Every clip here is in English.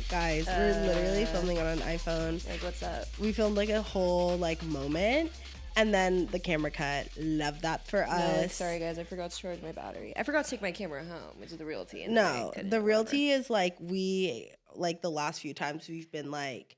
Guys, we're literally filming on an iPhone. Like, what's up? We filmed like a whole like moment, and then the camera cut. Love that for us. No, sorry guys, I forgot to charge my battery. I forgot to take my camera home, which is the realty. And No, the realty is like the last few times we've been like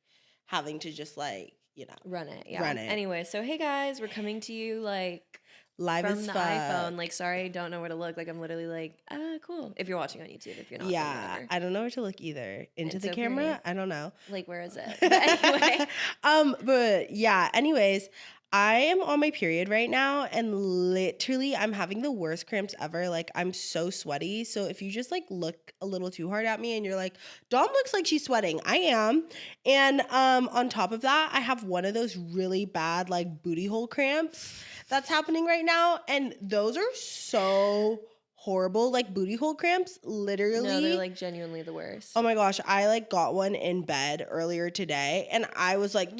having to just like, you know, run it. Yeah. Run it. Anyway, so hey guys, we're coming to you like live from as the fuck. iPhone. Like, sorry, I don't know where to look. Like, I'm literally like, cool. If you're watching on YouTube, if you're not, Yeah, I don't know where to look either. Into It's the okay. camera, I don't know. Like, where is it? But anyway, but yeah. Anyways, I am on my period right now, and literally, I'm having the worst cramps ever. Like, I'm so sweaty. So if you just like look a little too hard at me, and you're like, Dom looks like she's sweating, I am. And on top of that, I have one of those really bad like booty hole cramps that's happening right now, and those are so horrible. Like booty hole cramps, literally. no, they're like genuinely the worst. Oh my gosh, I like got one in bed earlier today, and I was like,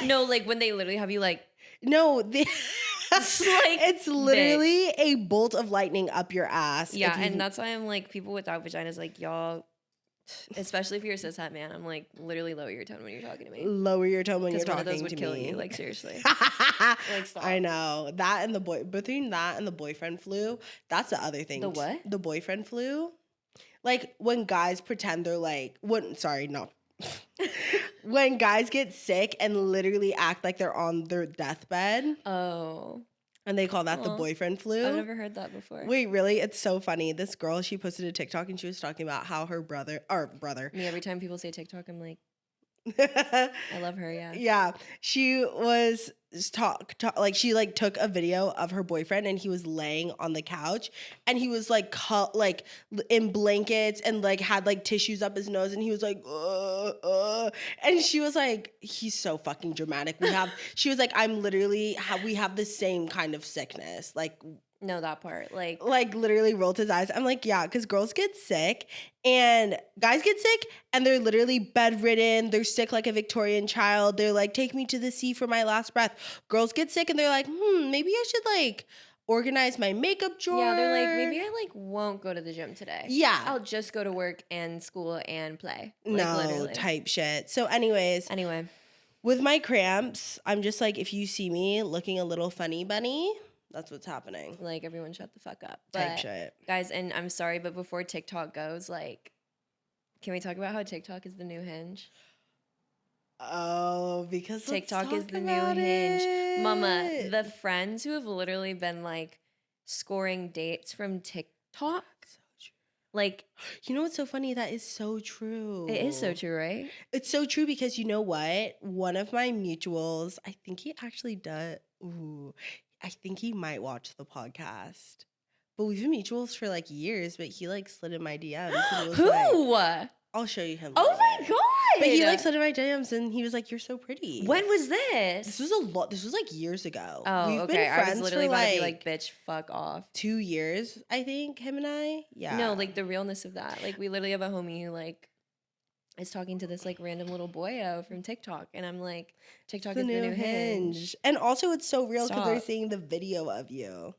no, like when they literally have you like, no, it's literally a bolt of lightning up your ass. Yeah, and that's why I'm like, people without vaginas, like y'all, especially if you're a cishet man, I'm like, literally lower your tone when you're talking to me. Lower your tone when you're talking to me. Because one of those would kill you, like seriously. Like, stop. I know. That and between that and the boyfriend flu, that's the other thing. The what? The boyfriend flu. Like when guys pretend they're like, when guys get sick and literally act like they're on their deathbed. Oh. And they call that the boyfriend flu. I've never heard that before. Wait, really? It's so funny. This girl, she posted a TikTok and she was talking about how her brother. Me, every time people say TikTok, I'm like, I love her, yeah. Yeah. She was like she like took a video of her boyfriend, and he was laying on the couch, and he was like like in blankets and like had like tissues up his nose, and he was like and she was like, he's so fucking dramatic. She was like, we have the same kind of sickness. Like, no, that part. Like literally rolled his eyes. I'm like, yeah, because girls get sick and guys get sick, and they're literally bedridden. They're sick like a Victorian child. They're like, take me to the sea for my last breath. Girls get sick and they're like, maybe I should like organize my makeup drawer. Yeah, they're like, maybe I like won't go to the gym today. Yeah. I'll just go to work and school and play. Like, no, literally. Type shit. So anyways. Anyway. With my cramps, I'm just like, if you see me looking a little funny bunny, that's what's happening. Like, everyone shut the fuck up. Type shit. Guys, and I'm sorry, but before TikTok goes, like, can we talk about how TikTok is the new Hinge? Oh, because TikTok is the new Hinge. Mama, the friends who have literally been, like, scoring dates from TikTok. So true. Like, you know what's so funny? That is so true. It is so true, right? It's so true because you know what? One of my mutuals, I think he actually does. Ooh, I think he might watch the podcast. But we've been mutuals for like years, but he like slid in my DMs. And was Who? Like, I'll show you him. Oh my God. But he like slid in my DMs and he was like, "You're so pretty." When was this? This was a lot. This was like years ago. Oh, We've okay. been friends I was literally for about to be like, bitch, fuck off. 2 years, I think, him and I. Yeah. No, like the realness of that. Like, we literally have a homie who like is talking to this like random little boyo from TikTok, and I'm like, TikTok is the new Hinge. And also, it's so real because they're Stop. seeing the video of you.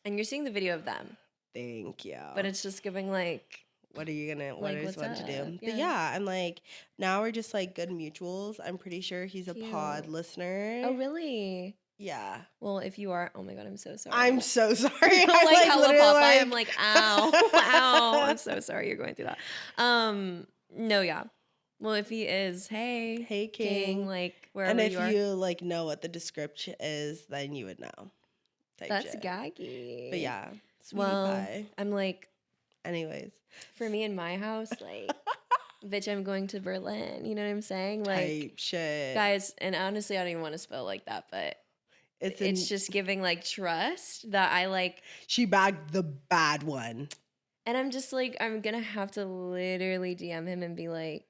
And you're seeing the video of them. Thank you. But it's just giving like, what are you gonna? What like, are you what's supposed to do? up? But yeah, I'm like, now we're just like good mutuals. I'm pretty sure he's a pod Cute. listener. Oh really? Yeah. Well, if you are, oh my God, I'm so sorry. I'm so sorry. I'm I'm like hella literally Popeye. I'm like, ow, ow. I'm so sorry you're going through that. No, yeah. Well, if he is, hey King, like wherever and if you are. you like know what the description is, then you would know. Type That's shit. gaggy. But yeah, sweetie Well, pie. I'm like, Anyways, for me in my house, like, bitch, I'm going to Berlin. You know what I'm saying? Like, type shit. guys, and honestly, I don't even want to spell like that, but it's just giving like trust that I like. She bagged the bad one. And I'm just like, I'm gonna have to literally DM him and be like,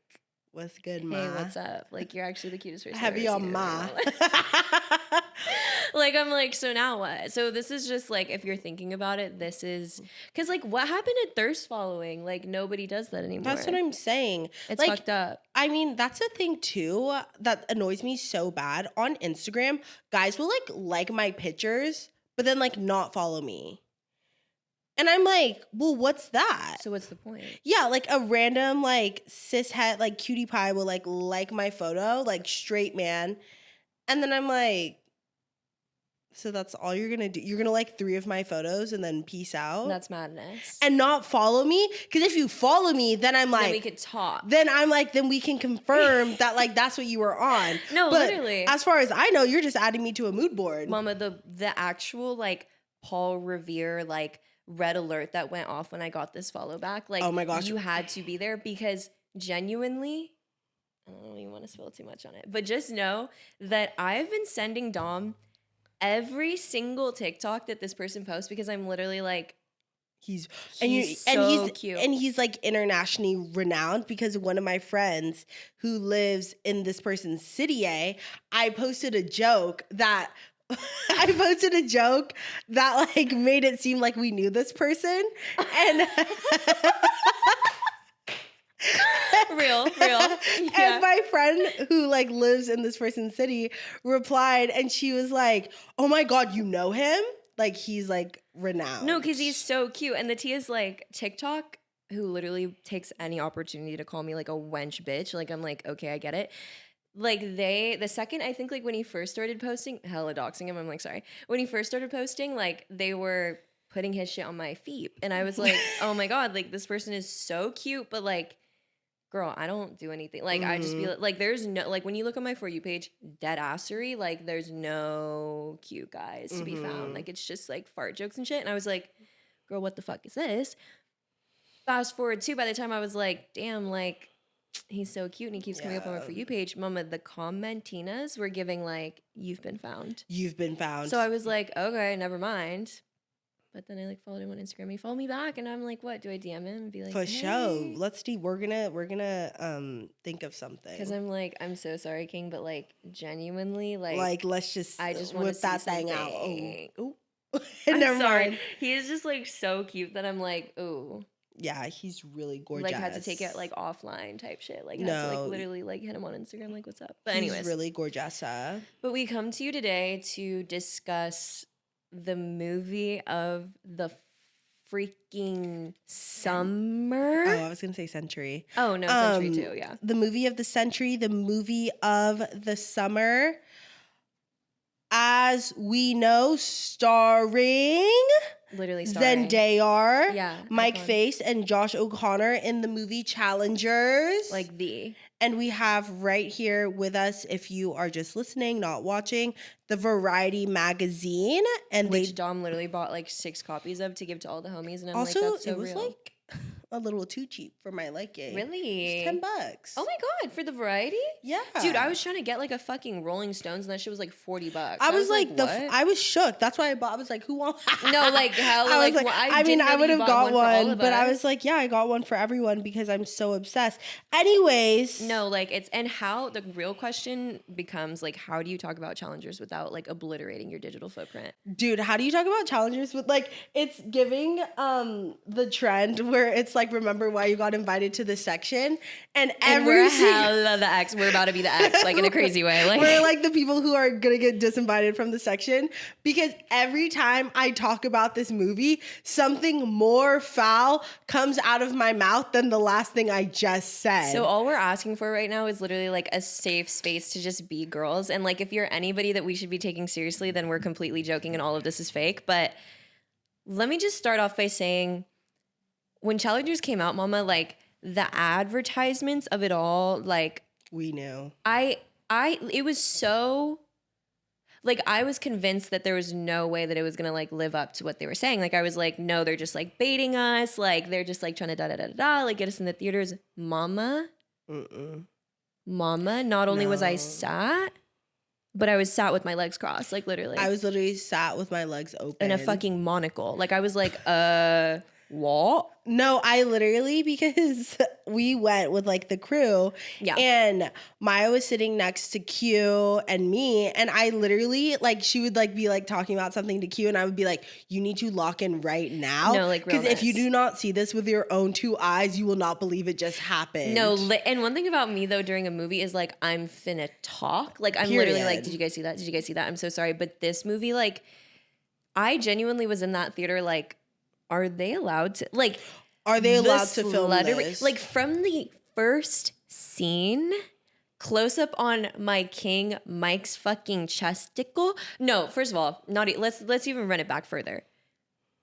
What's good, ma? hey, what's up? Like, you're actually the cutest person. Have I've you ever on seen in ma? my life. Like, I'm like, so now what? So this is just like, if you're thinking about it, this is because like, what happened at thirst following? Like, nobody does that anymore. That's what I'm saying. It's like, fucked up. I mean, that's the thing too that annoys me so bad. On Instagram, guys will like my pictures, but then like not follow me. And I'm like, well, what's that? So what's the point? Yeah, like a random like cishet like cutie pie will like my photo, like straight man. And then I'm like, so that's all you're gonna do? You're gonna like 3 of my photos and then peace out? That's madness. And not follow me? Because if you follow me, then I'm like, then we could talk. Then we can confirm that like that's what you were on. No, but literally. As far as I know, you're just adding me to a mood board. Mama, the actual like Paul Revere like red alert that went off when I got this follow back. Like, oh my gosh, you had to be there because genuinely, I don't even want to spill too much on it, but just know that I've been sending Dom every single TikTok that this person posts because I'm literally like, he's cute. And he's like internationally renowned because one of my friends who lives in this person's city, I posted a joke that like made it seem like we knew this person. And real. Yeah. And my friend who like lives in this person's city replied and she was like, oh my God, you know him? Like he's like renowned. No, because he's so cute. And the T is like TikTok, who literally takes any opportunity to call me like a wench bitch. Like I'm like, okay, I get it. Like the second I think like when he first started posting, hella doxing him, I'm like, sorry. When he first started posting, like they were putting his shit on my feed. And I was like, oh my God, like this person is so cute, but like, girl, I don't do anything. Like I just be like, there's no, like when you look on my For You page, dead assery, like there's no cute guys to be found. Like it's just like fart jokes and shit. And I was like, girl, what the fuck is this? Fast forward too, by the time I was like, damn, like he's so cute and he keeps coming up on my For You page. Mama, the commentinas were giving like, you've been found. You've been found. So I was like, okay, never mind. But then I like followed him on Instagram. He followed me back, and I'm like, "What? Do I DM him and be like, for hey? show? Let's do. We're gonna think of something." Because I'm like, I'm so sorry, King, but like genuinely, like let's just I just whip that thing out. Oh, I'm never sorry. mind. He is just like so cute that I'm like, ooh. Yeah, he's really gorgeous. Like had to take it like offline type shit. Like no, had to like literally like hit him on Instagram, like what's up. But anyways, he's really gorgeous. But we come to you today to discuss the movie of the freaking summer. Oh, I was gonna say century. Oh no, century too. Yeah, the movie of the century, the movie of the summer. As we know, starring literally starring Zendaya, yeah, Mike Faist, and Josh O'Connor in the movie Challengers. Like the. And we have right here with us, if you are just listening, not watching, the Variety magazine. And which Dom literally bought like 6 copies of to give to all the homies. And I'm also, like, that's so it was real. like a little too cheap for my liking. Really? It's $10. Oh my God, for the Variety? Yeah. Dude, I was trying to get like a fucking Rolling Stones and that shit was like $40. I was like, what? I was shook. That's why I bought. I was like, who wants? No, like hell. I was like, like, well, I mean, I would have got one, but I us. was like, yeah, I got one for everyone because I'm so obsessed. Anyways, no, like it's and how the real question becomes like, how do you talk about Challengers without like obliterating your digital footprint? Dude, how do you talk about Challengers with like it's giving the trend where it's like, remember why you got invited to this section, and we're hella the X. We're about to be the X, like in a crazy way. Like we're like the people who are gonna get disinvited from the section because every time I talk about this movie, something more foul comes out of my mouth than the last thing I just said. So all we're asking for right now is literally like a safe space to just be girls. And like if you're anybody that we should be taking seriously, then we're completely joking and all of this is fake. But let me just start off by saying when Challengers came out, Mama, like the advertisements of it all, like we knew. It was so like I was convinced that there was no way that it was gonna like live up to what they were saying. Like I was like, no, they're just like baiting us. Like they're just like trying to da like get us in the theaters. Mama, not only was I sat, but I was sat with my legs crossed, like literally. I was literally sat with my legs open. In a fucking monocle. Like I was like, what? No, I literally, because we went with like the crew and Maya was sitting next to Q and me, and I literally like she would like be like talking about something to Q and I would be like, you need to lock in right now. No, like because if you do not see this with your own 2 eyes, you will not believe it just happened. No, and one thing about me though during a movie is like I'm finna talk. Like I'm literally like, did you guys see that? Did you guys see that? I'm so sorry. But this movie, like I genuinely was in that theater like are they allowed to like? Are they the allowed to film sluttery- this? Like from the first scene, close up on my king Mike's fucking chesticle. No, first of all, let's even run it back further.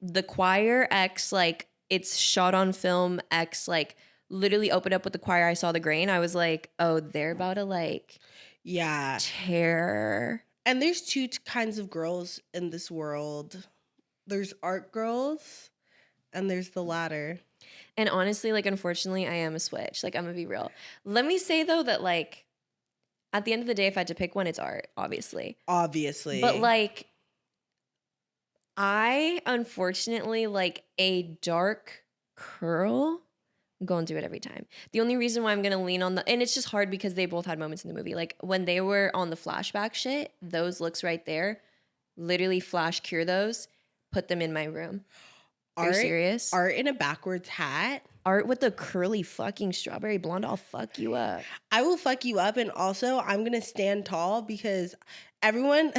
The choir X, like it's shot on film X, like literally opened up with the choir. I saw the grain. I was like, oh, they're about to like yeah. tear. And there's two kinds of girls in this world. There's art girls and there's the latter. And honestly, like, unfortunately, I am a switch. Like, I'm gonna be real. Let me say though that like, at the end of the day, if I had to pick one, it's art, obviously. Obviously. But like, I unfortunately like a dark curl. I'm going to do it every time. The only reason why I'm gonna lean on and it's just hard because they both had moments in the movie. Like when they were on the flashback shit, those looks right there, literally flash cure those, put them in my room. Are you serious? Art in a backwards hat. Art with the curly fucking strawberry blonde, I'll fuck you up. I will fuck you up. And also, I'm going to stand tall because everyone,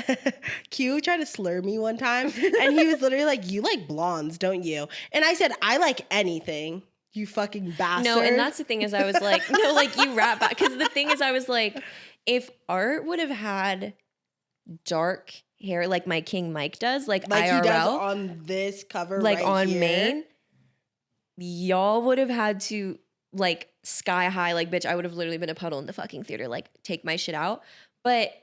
Q tried to slur me one time. And he was literally like, you like blondes, don't you? And I said, I like anything. You fucking bastard. No, and that's the thing is I was like, no, like you rap back. Because the thing is I was like, if Art would have had dark hair like my King Mike does, like IRL, he does on this cover, like right on here. main, y'all would have had to like sky high, like bitch, I would have literally been a puddle in the fucking theater, like take my shit out. But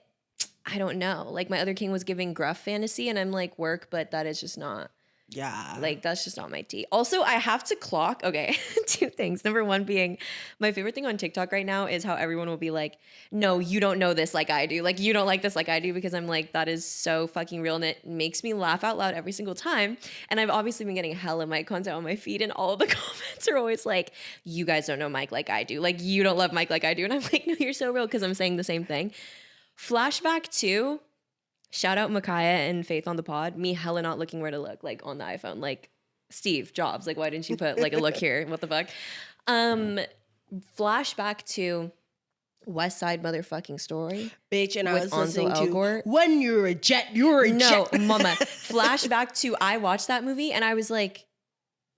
I don't know, like my other king was giving gruff fantasy, and I'm like work, but that is just not. Yeah. Like, that's just not my tea. Also, I have to clock, okay, two things. Number one being, my favorite thing on TikTok right now is how everyone will be like, no, you don't know this like I do. Like, you don't like this like I do, because I'm like, that is so fucking real, and it makes me laugh out loud every single time. And I've obviously been getting hella Mike content on my feed, and all of the comments are always like, you guys don't know Mike like I do. Like, you don't love Mike like I do. And I'm like, no, you're so real, because I'm saying the same thing. Flashback 2. Shout out Micaiah and Faith on the pod. Me hella not looking where to look, like on the iPhone. Like, Steve Jobs, like why didn't you put like a look here? What the fuck? Flashback to West Side Motherfucking Story. Bitch, and I was listening to Elgort. When You're a Jet, You're a Jet. No, mama. Flashback to I watched that movie and I was like,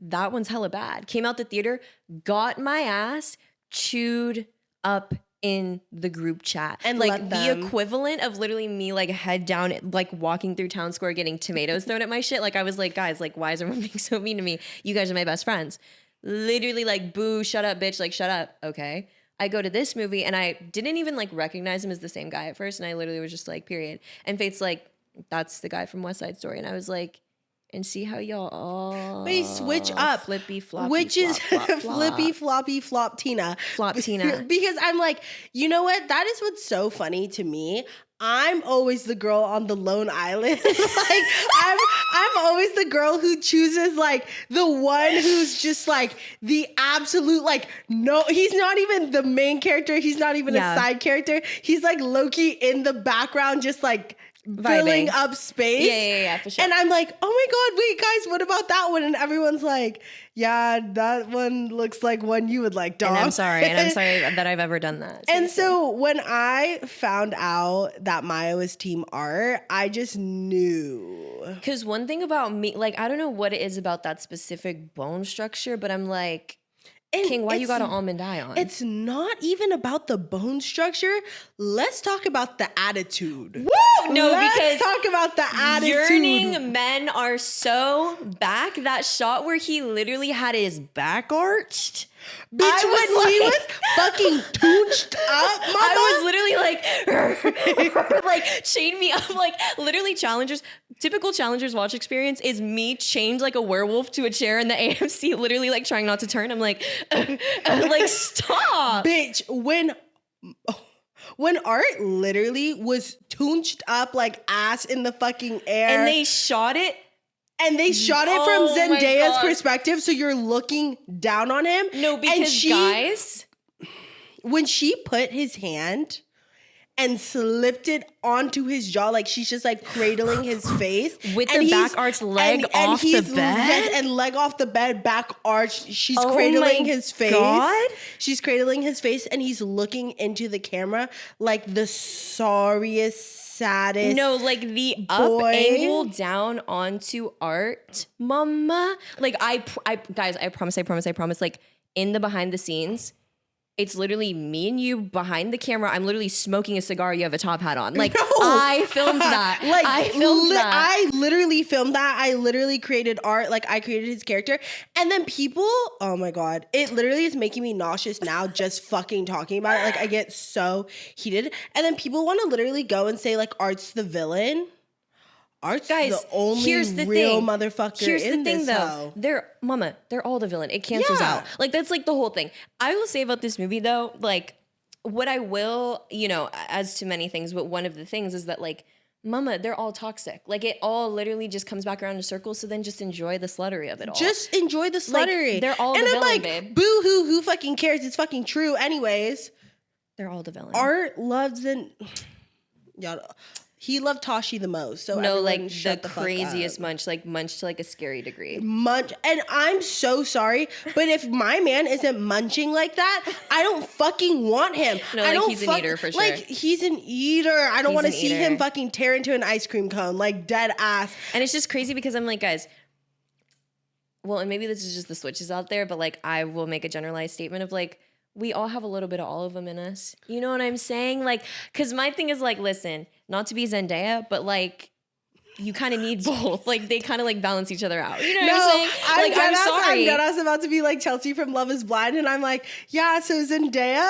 that one's hella bad. Came out the theater, got my ass chewed up in the group chat, and like the equivalent of literally me like head down, like walking through Town Square getting tomatoes thrown at my shit. Like I was like, guys, like why is everyone being so mean to me? You guys are my best friends. Literally like, boo, shut up, bitch, like shut up. Okay. I go to this movie and I didn't even like recognize him as the same guy at first, and I literally was just like, period. And Faith's like, that's the guy from West Side Story, and I was like, and see how y'all all they switch up, flippy floppy, which is flop, flop, flop. flippy floppy flop Tina, flop Tina. Because I'm like, you know what? That is what's so funny to me. I'm always the girl on the lone island. Like I'm always the girl who chooses like the one who's just like the absolute like, no, he's not even the main character. He's not even a side character. He's like low-key in the background, just like filling up space. Yeah, for sure. And I'm like, oh my God, wait, guys, what about that one? And everyone's like, yeah, that one looks like one you would like, dog. And I'm sorry that I've ever done that. And so when I found out that Maya was Team Art, I just knew. Because one thing about me, like, I don't know what it is about that specific bone structure, but I'm like, King, why you got an almond eye on? It's not even about the bone structure. Let's talk about the attitude. Woo! No, Let's talk about the attitude. Yearning men are so back. That shot where he literally had his back arched. Bitch, when he was fucking tooched up, mama. I was literally like, chain me up. Like, literally challengers, typical challengers watch experience is me chained like a werewolf to a chair in the AMC, literally like trying not to turn. I'm like, like, stop. Bitch, when Art literally was toonched up like ass in the fucking air. And they shot it. And they shot it from Zendaya's perspective, so you're looking down on him. No, because guys, when she put his hand and slipped it onto his jaw. Like she's just like cradling his face with and the back arched leg off the bed. Yes, and leg off the bed, back arched. She's Oh cradling my his face. God. She's cradling his face, and he's looking into the camera like the sorriest, saddest. No, like the boy. up angle down onto art, mama. Like guys, I promise. Like in the behind the scenes, it's literally me and you behind the camera. I'm literally smoking a cigar. You have a top hat on. Like No. I filmed that. Like I filmed that. I literally filmed that. I literally created art. Like I created his character. And then people, oh my God, it literally is making me nauseous now just fucking talking about it. Like I get so heated. And then people want to literally go and say like Art's the villain. Art's Guys, the only here's the real thing. motherfucker Here's in the thing, this though. hoe. They're all the villain. It cancels Yeah. out. Like that's like the whole thing. I will say about this movie though, like what I will, as to many things, but one of the things is that like, mama, they're all toxic. Like it all literally just comes back around in circles. So then just enjoy the sluttery of it all. Just enjoy the sluttery. Like, they're all and the I'm villain, like, babe. boo hoo, who fucking cares? It's fucking true anyways. They're all the villain. Art loves y'all. He loved Tashi the most. So No, everyone like shut the fuck craziest up. munch to like a scary degree. Munch, and I'm so sorry, but if my man isn't munching like that, I don't fucking want him. No, I like, don't he's an eater for sure. Like he's an eater. I don't He's want to an see eater. him fucking tear into an ice cream cone like dead ass. And it's just crazy because I'm like, guys, well, and maybe this is just the switches out there, but like I will make a generalized statement of like, we all have a little bit of all of them in us. You know what I'm saying? Like, because my thing is like, listen, not to be Zendaya, but like, you kind of need both. Like, they kind of like balance each other out. You know what I'm saying? Like, I'm sorry. I'm deadass about to be like Chelsea from Love is Blind, and I'm like, yeah, so Zendaya?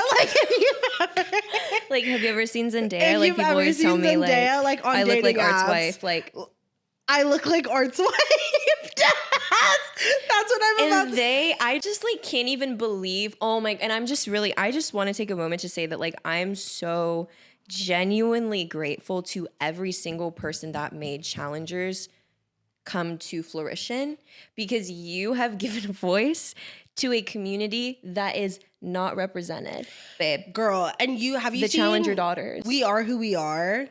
Like, have you ever seen Zendaya? If Like, you've people ever always tell seen me Zendaya, like, on I look like dating Art's apps, wife. Like, I look like Art's wife. That's what I'm about and to I just like can't even believe, and I just want to take a moment to say that like I'm so genuinely grateful to every single person that made challengers come to fruition, because you have given a voice to a community that is not represented, babe. Girl, and have you The seen Challenger Daughters? We Are Who We Are?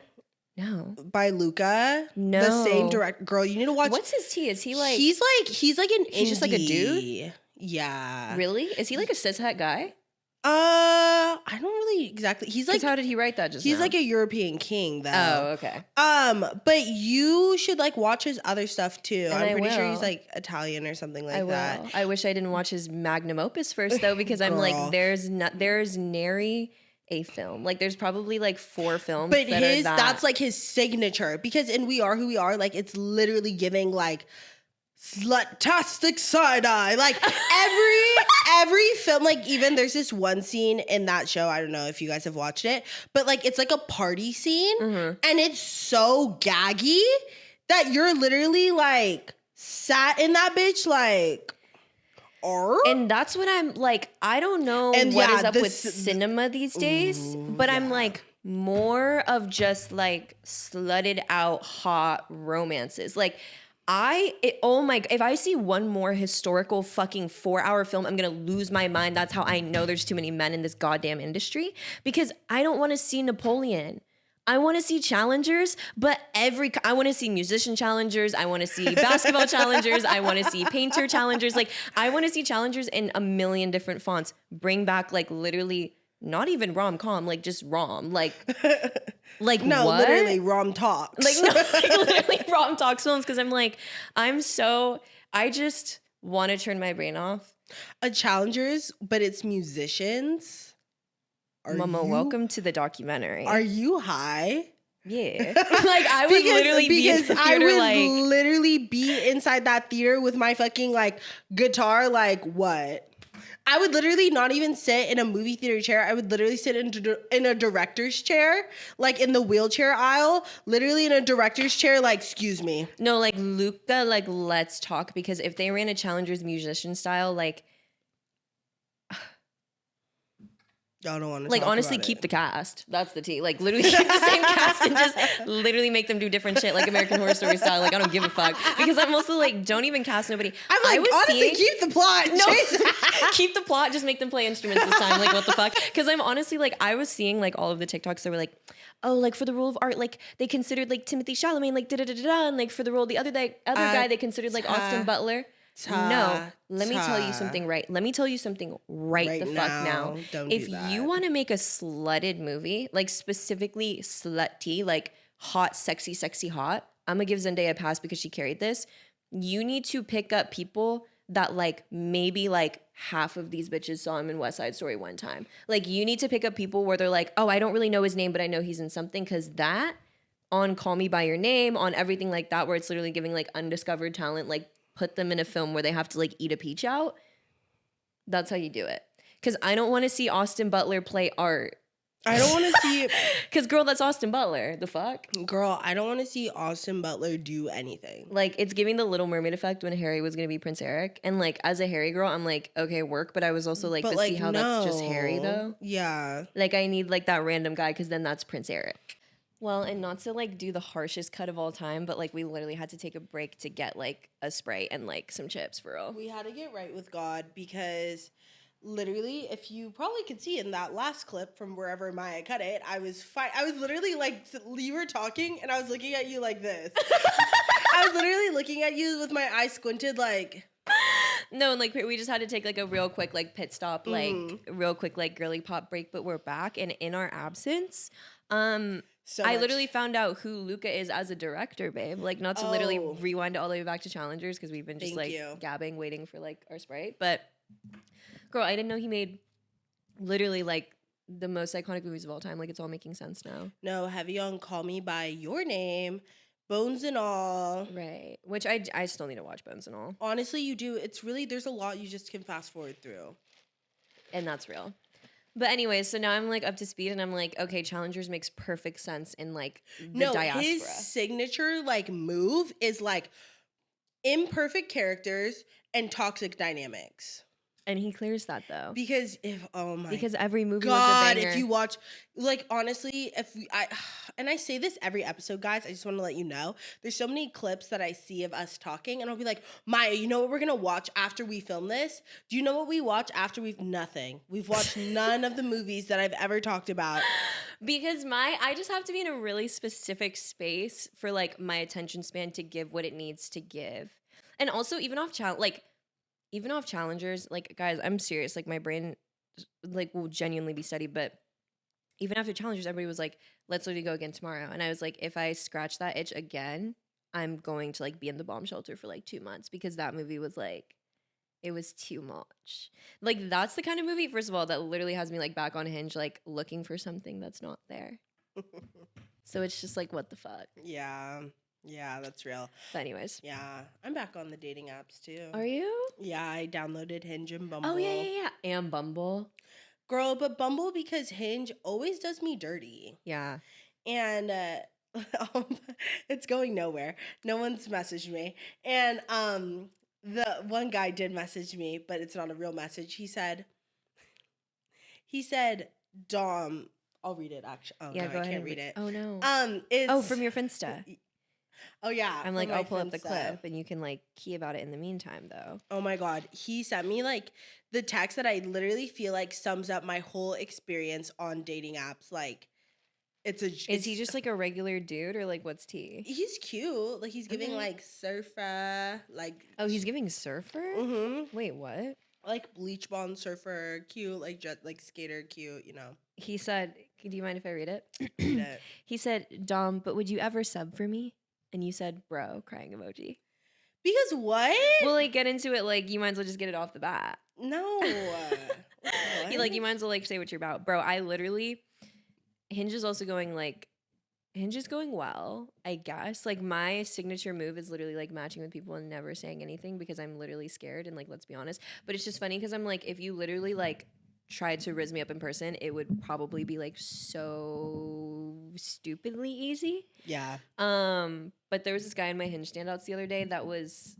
No. By Luca. No. The same director. Girl, you need to watch. What's his tea? Is he like He's like an He's just like a dude? indie. Yeah. Really? Is he like a cishet guy? I don't really exactly. He's like, Because how did he write that just he's now? like a European king though. Oh, okay. But you should like watch his other stuff too. And I'm I pretty sure will. he's like Italian or something like I will. that. I wish I didn't watch his magnum opus first though, because I'm like, Girl. there's nary a film. Like there's probably like 4 films. But that are that's like his signature, because in We Are Who We Are, like it's literally giving like slut-tastic side eye. Like every film, like even there's this one scene in that show, I don't know if you guys have watched it, but like it's like a party scene, and it's so gaggy that you're literally like sat in that bitch like, and that's what I'm like, I don't know And what yeah, is up with cinema these days, but I'm like more of just like slutted out hot romances. Like if I see one more historical fucking 4-hour film, I'm gonna lose my mind. That's how I know there's too many men in this goddamn industry, because I don't want to see Napoleon. I want to see challengers, but I want to see musician challengers. I want to see basketball challengers. I want to see painter challengers. Like I want to see challengers in a million different fonts. Bring back like literally not even rom-com, like just rom. Like no, what? literally rom talks. Like no, like literally rom talks films, because I'm like, I just want to turn my brain off. A challengers, but it's musicians. Mama, welcome to the documentary. Are you high? Yeah. Like I would literally be in the theater, I would like literally be inside that theater with my fucking like guitar, like what? I would literally not even sit in a movie theater chair. I would literally sit in a director's chair, like in the wheelchair aisle, literally in a director's chair, like, excuse me. No, like Luca, like let's talk, because if they ran a challengers musician style, like Y'all don't want to Like, talk honestly, about keep it. the cast. That's the tea. Like, literally keep the same cast and just literally make them do different shit, like American Horror Story style. Like, I don't give a fuck. Because I'm also like, don't even cast nobody. I'm I like, was honestly, seeing, keep the plot. no, keep the plot. Just make them play instruments this time. Like, what the fuck? Because I'm honestly like, I was seeing like all of the TikToks that were like, oh, like for the role of art, like they considered like Timothy Chalamet, like da da da da da, and like for the role of the other guy, they considered like Austin Butler. No, let me tell you something right. Let me tell you something right the fuck now. Don't If do that. you want to make a slutted movie, like specifically slutty, like hot, sexy, sexy hot, I'm gonna give Zendaya a pass because she carried this. You need to pick up people that like maybe like half of these bitches saw him in West Side Story one time. Like you need to pick up people where they're like, oh, I don't really know his name, but I know he's in something, because that on Call Me by Your Name, on everything like that, where it's literally giving like undiscovered talent, like put them in a film where they have to like eat a peach out. That's how you do it. Because I don't want to see Austin Butler play art. I don't want to see Because girl, that's Austin Butler. The fuck? girl, I don't want to see Austin Butler do anything. Like it's giving the Little Mermaid effect when Harry was gonna be Prince Eric. And like as a Harry girl, I'm like, okay, work, but I was also like, But but like, see how that's just Harry though? Yeah. Like I need like that random guy, because then that's Prince Eric. Well, and not to like do the harshest cut of all time, but like we literally had to take a break to get like a Sprite and like some chips for real. We had to get right with God because literally, if you probably could see in that last clip from wherever Maya cut it, I was literally like, you were talking and I was looking at you like this. I was literally looking at you with my eyes squinted like. No, and like we just had to take like a real quick like pit stop, like real quick like girly pop break, but we're back. And in our absence, I literally found out who Luca is as a director, babe. Like not to literally rewind all the way back to Challengers, because we've been just gabbing, waiting for like our Sprite. But girl, I didn't know he made literally like the most iconic movies of all time. Like it's all making sense now. No, heavy on Call Me by Your Name, Bones and All. Right. Which I still need to watch Bones and All. Honestly, you do. It's really, there's a lot you just can fast forward through. And that's real. But anyways, so now I'm like up to speed and I'm like, okay, Challengers makes perfect sense in like the diaspora. His signature like move is like imperfect characters and toxic dynamics. And he clears that though. Because because every movie God, was a banger. if you watch, like honestly, I say this every episode, guys, I just want to let you know, there's so many clips that I see of us talking and I'll be like, Maya, you know what we're gonna watch after we film this? Do you know what we watch after nothing? We've watched none of the movies that I've ever talked about. Because I just have to be in a really specific space for like my attention span to give what it needs to give. And also even off Challengers, like guys, I'm serious. Like my brain like will genuinely be steady, but even after Challengers, everybody was like, let's literally go again tomorrow. And I was like, if I scratch that itch again, I'm going to like be in the bomb shelter for like 2 months, because that movie was like, it was too much. Like that's the kind of movie, first of all, that literally has me like back on Hinge, like looking for something that's not there. So it's just like, what the fuck? Yeah, that's real. But anyways. Yeah, I'm back on the dating apps too. Are you? Yeah, I downloaded Hinge and Bumble. Oh, yeah. And Bumble. Girl, but Bumble, because Hinge always does me dirty. Yeah. And it's going nowhere. No one's messaged me. And the one guy did message me, but it's not a real message. He said, Dom, I'll read it actually. Oh, yeah, no, I can't read it. Oh, no. It's from your Finsta. Oh, yeah. I'm like, I'll pull up the clip and you can like key about it in the meantime, though. Oh, my God. He sent me like the text that I literally feel like sums up my whole experience on dating apps. Like, is he just like a regular dude, or like what's tea? He's cute. Like he's giving like surfer, like. Oh, he's giving surfer? Mm-hmm. Wait, what? Like bleach blonde surfer, cute, like jet, like skater, cute. You know. He said, "Do you mind if I read it?" Read it. He said, "Dom, but would you ever sub for me?" And you said, "Bro," crying emoji. Because what? We'll like get into it. Like you might as well just get it off the bat. No. You might as well like say what you're about, bro. I literally. Hinge is also going like, Hinge is going well, I guess. Like my signature move is literally like matching with people and never saying anything, because I'm literally scared, and like, let's be honest. But it's just funny because I'm like, if you literally like tried to rizz me up in person, it would probably be like so stupidly easy. Yeah. But there was this guy in my Hinge standouts the other day that was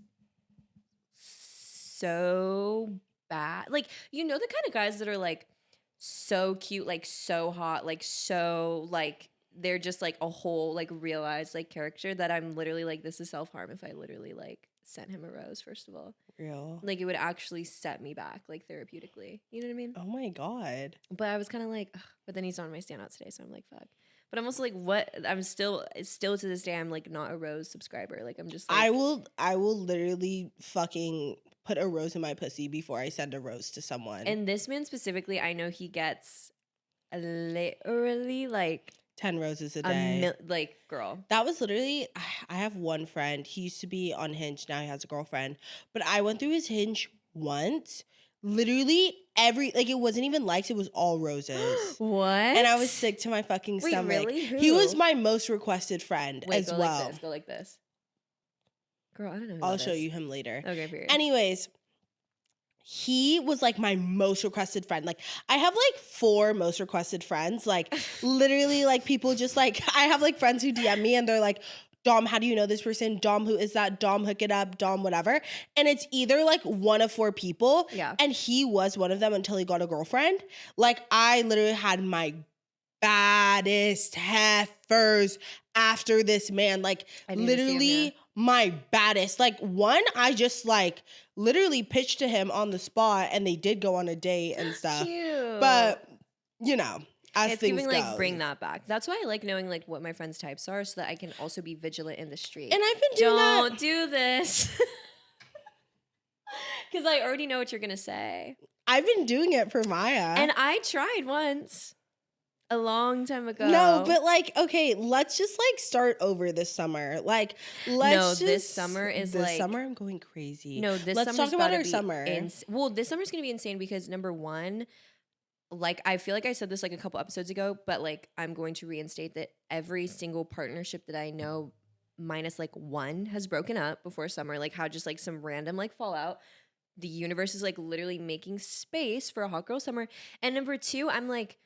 so bad. Like, you know, the kind of guys that are like so cute, like so hot, like so like they're just like a whole like realized like character that I'm literally like, this is self-harm if I literally like sent him a rose, first of all. Real. Like it would actually set me back like therapeutically. You know what I mean? Oh my God. But I was kind of like, ugh, but then he's on my standout today, so I'm like, fuck. But I'm also like, what? I'm still to this day, I'm like not a rose subscriber. Like I'm just like, I will literally fucking put a rose in my pussy before I send a rose to someone. and this man specifically, I know he gets literally like 10 roses a a day. like girl. That was literally, I have one friend. He used to be on Hinge. Now he has a girlfriend. But I went through his Hinge once. Literally like it wasn't even likes. It was all roses. What? And I was sick to my fucking Wait, stomach. really? He was Who? my most requested friend Wait, as go well. like this. Go like this. Girl, I don't know. Who I'll that show is. you him later. Okay, period. Anyways, he was like my most requested friend. Like I have like 4 most requested friends. Like literally like people just like, I have like friends who DM me and they're like, Dom, how do you know this person? Dom, who is that? Dom, hook it up. Dom, whatever. And it's either like one of 4 people. Yeah. And he was one of them until he got a girlfriend. Like I literally had my baddest heifers after this man. Like I need to see him, literally yeah. my baddest. Like one, I just like literally pitched to him on the spot and they did go on a date and stuff. Cute. But you know, as It's things giving go. like bring that back. That's why I like knowing like what my friends' types are, so that I can also be vigilant in the street. And I've been doing that. Don't do this. Because I already know what you're gonna say. I've been doing it for Maya. And I tried once. A long time ago. No, but like, okay, let's just like start over this summer. Like, let's this summer is this like summer I'm going crazy. No, this let's summer's talk about gotta our be summer. Well, this summer's gonna be insane because number one, like I feel like I said this like a couple episodes ago, but like I'm going to reinstate that every single partnership that I know, minus like one, has broken up before summer. Like how just like some random like fallout. The universe is like literally making space for a hot girl summer. And number two, I'm like,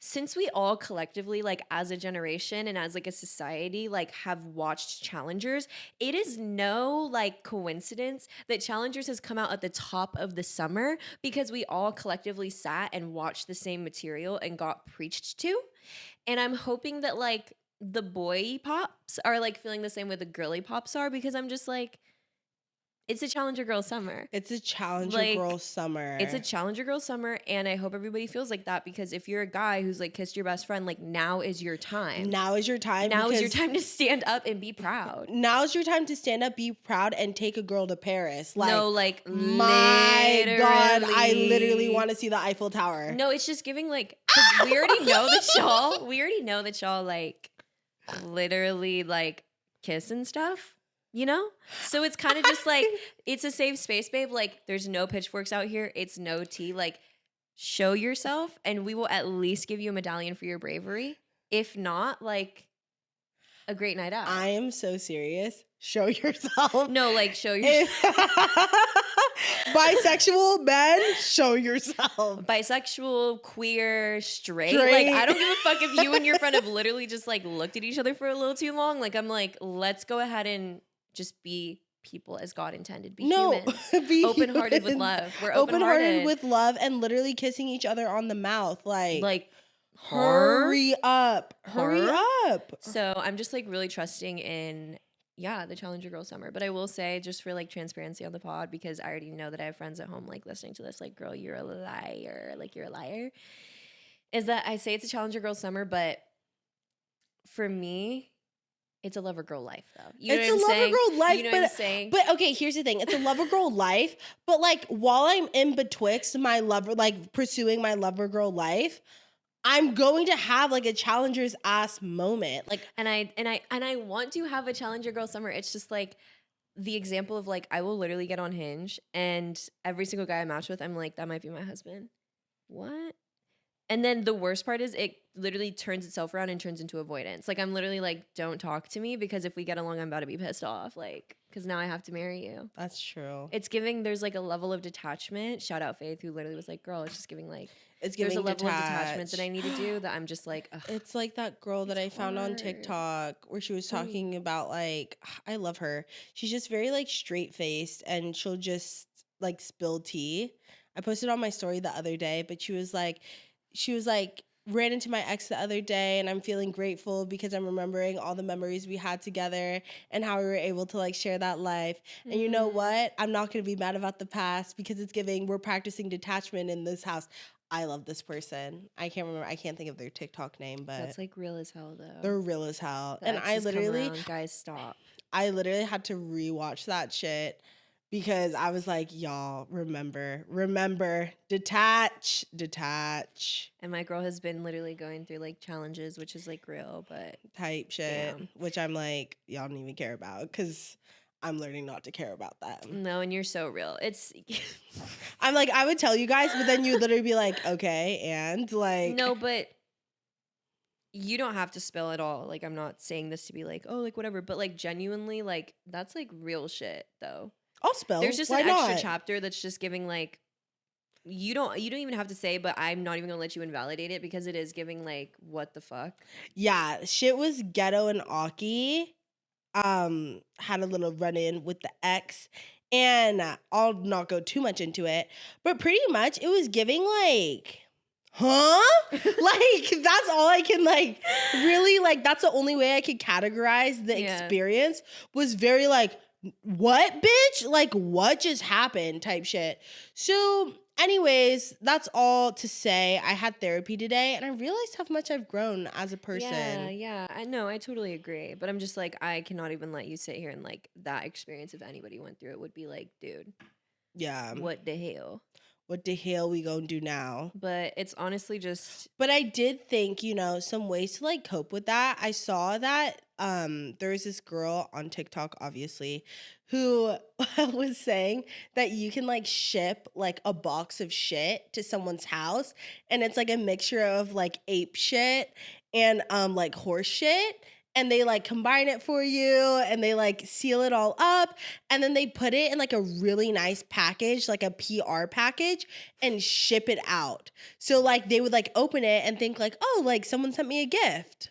since we all collectively, like as a generation and as like a society, like have watched Challengers, it is no like coincidence that Challengers has come out at the top of the summer because we all collectively sat and watched the same material and got preached to. And I'm hoping that like the boy pops are like feeling the same way the girly pops are, because I'm just like, it's a Challenger girl summer. It's a Challenger Like, girl summer. It's a Challenger girl summer, and I hope everybody feels like that, because if you're a guy who's like kissed your best friend, like now is your time. Now is your time. Now is your time to stand up and be proud. Now is your time to stand up, be proud, and take a girl to Paris. Like, No, like my God, I literally literally. want to see the Eiffel Tower. No, it's just giving like, 'cause we already know that y'all. We already know that y'all like literally like kiss and stuff. You know? So it's kind of just like, it's a safe space, babe. Like, there's no pitchforks out here. It's no tea. Like, show yourself, and we will at least give you a medallion for your bravery. If not, like, a great night out. I am so serious. Show yourself. No, like, show yourself. Bisexual men, show yourself. Bisexual, queer, straight. Straight. Like, I don't give a fuck if you and your friend have literally just, like, looked at each other for a little too long. Like, I'm like, let's go ahead and just be people as God intended. Be humans. Be Open-hearted with humans. love. We're Open-hearted open-hearted. with love and literally kissing each other on the mouth. Like Hurry. hurry up. Hurry up. So I'm just like really trusting in, yeah, the Challenger Girl summer. But I will say, just for like transparency on the pod, because I already know that I have friends at home like listening to this, like, girl, you're a liar. Like, you're a liar. Is that I say it's a Challenger Girl summer, but for me, it's a lover girl life, though. You know It's what a I'm lover saying? girl life, You know what I'm saying? But okay, here's the thing. It's a lover girl life, but like while I'm in betwixt my lover, like pursuing my lover girl life, I'm going to have like a challenger's ass moment. Like, And I want to have a Challenger Girl summer. It's just like the example of like, I will literally get on Hinge, and every single guy I match with, I'm like, that might be my husband. What? And then the worst part is it literally turns itself around and turns into avoidance. Like, I'm literally like, don't talk to me, because if we get along, I'm about to be pissed off. Like, because now I have to marry you. that's true. It's giving, there's like a level of detachment. Shout out Faith, who literally was like, girl, it's just giving like, It's there's giving a level of detachment detached. that I need to do that I'm just like, ugh. It's like that girl that It's I found on hard. TikTok where she was talking about like, I love her. She's just very like straight faced and she'll just like spill tea. I posted on my story the other day, but she was like, she was like, ran into my ex the other day and I'm feeling grateful because I'm remembering all the memories we had together and how we were able to like share that life. And you know what? I'm not going to be mad about the past because it's giving, we're practicing detachment in this house. I love this person. I can't think of their TikTok name, but That's like real as hell though. they're real as hell. The And exes come around. Guys, stop. I literally had to rewatch that shit because I was like, y'all, remember, detach. And my girl has been literally going through like challenges, which is like real, but Type shit, damn. which I'm like, y'all don't even care about because I'm learning not to care about them. No, and you're so real. It's I'm like, I would tell you guys, but then you would literally be like, okay, and like, no, but you don't have to spill it all. Like, I'm not saying this to be like, oh, like whatever, but like genuinely, like that's like real shit though. I'll spill. There's just Why an extra not? chapter that's just giving like you don't even have to say, but I'm not even gonna let you invalidate it because it is giving like what the fuck. Yeah, shit was ghetto and Aki. Had a little run in with the ex, and I'll not go too much into it, but pretty much it was giving like, huh? Like that's all I can like really like. That's the only way I could categorize the Yeah. experience. Was very like, what, bitch? Like what just happened? Type shit. So. Anyways, that's all to say. I had therapy today and I realized how much I've grown as a person. Yeah, I know, I totally agree. But I'm just like, I cannot even let you sit here and like that experience, if anybody went through it, would be like, dude, Yeah. what the hell? What the hell we gonna do now? But it's honestly just But I did think, some ways to like cope with that. I saw that there was this girl on TikTok, obviously, who was saying that you can like ship like a box of shit to someone's house, and it's like a mixture of like ape shit and like horse shit. And they like combine it for you and they like seal it all up. And then they put it in like a really nice package, like a PR package, and ship it out. So like they would like open it and think like, oh, like someone sent me a gift.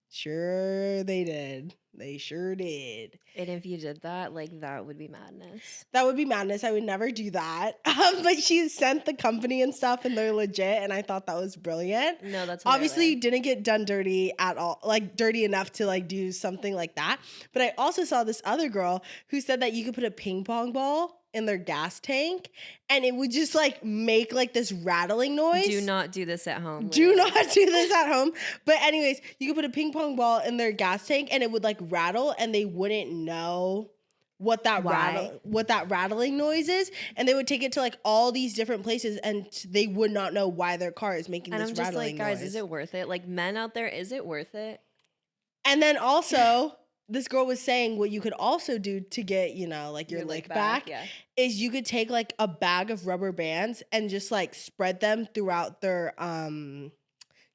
Sure they did. They sure did. and if you did that, like that would be madness. That would be madness. I would never do that. But she sent the company and stuff and they're legit. And I thought that was brilliant. No, that's Obviously hilarious. didn't get done dirty at all, like dirty enough to like do something like that. But I also saw this other girl who said that you could put a ping pong ball in their gas tank and it would just like make like this rattling noise. Do not do this at home. Do literally. not do this at home. But anyways, you could put a ping pong ball in their gas tank and it would like rattle and they wouldn't know what that rattling noise is, and they would take it to like all these different places and they would not know why their car is making And this I'm just rattling like, guys, noise. is it worth it? Like men out there, is it worth it? And then also this girl was saying what you could also do to get, like your lick back yeah. is you could take like a bag of rubber bands and just like spread them throughout their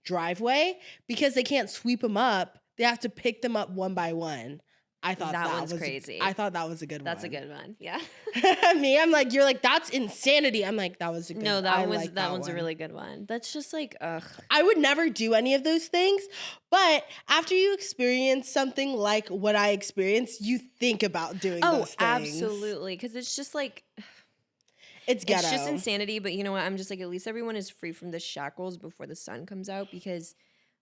driveway because they can't sweep them up. They have to pick them up one by one. I thought That that one's was crazy. I thought that was a good That's one. a good one. Yeah. Me, I'm like, you're like, that's insanity. I'm like, that was a good No, I that like one's a one. really good one. That's just like, ugh. I would never do any of those things, but after you experience something like what I experienced, you think about doing those things. Absolutely. Because it's just like, It's ghetto. it's just insanity. But you know what? I'm just like, at least everyone is free from the shackles before the sun comes out, because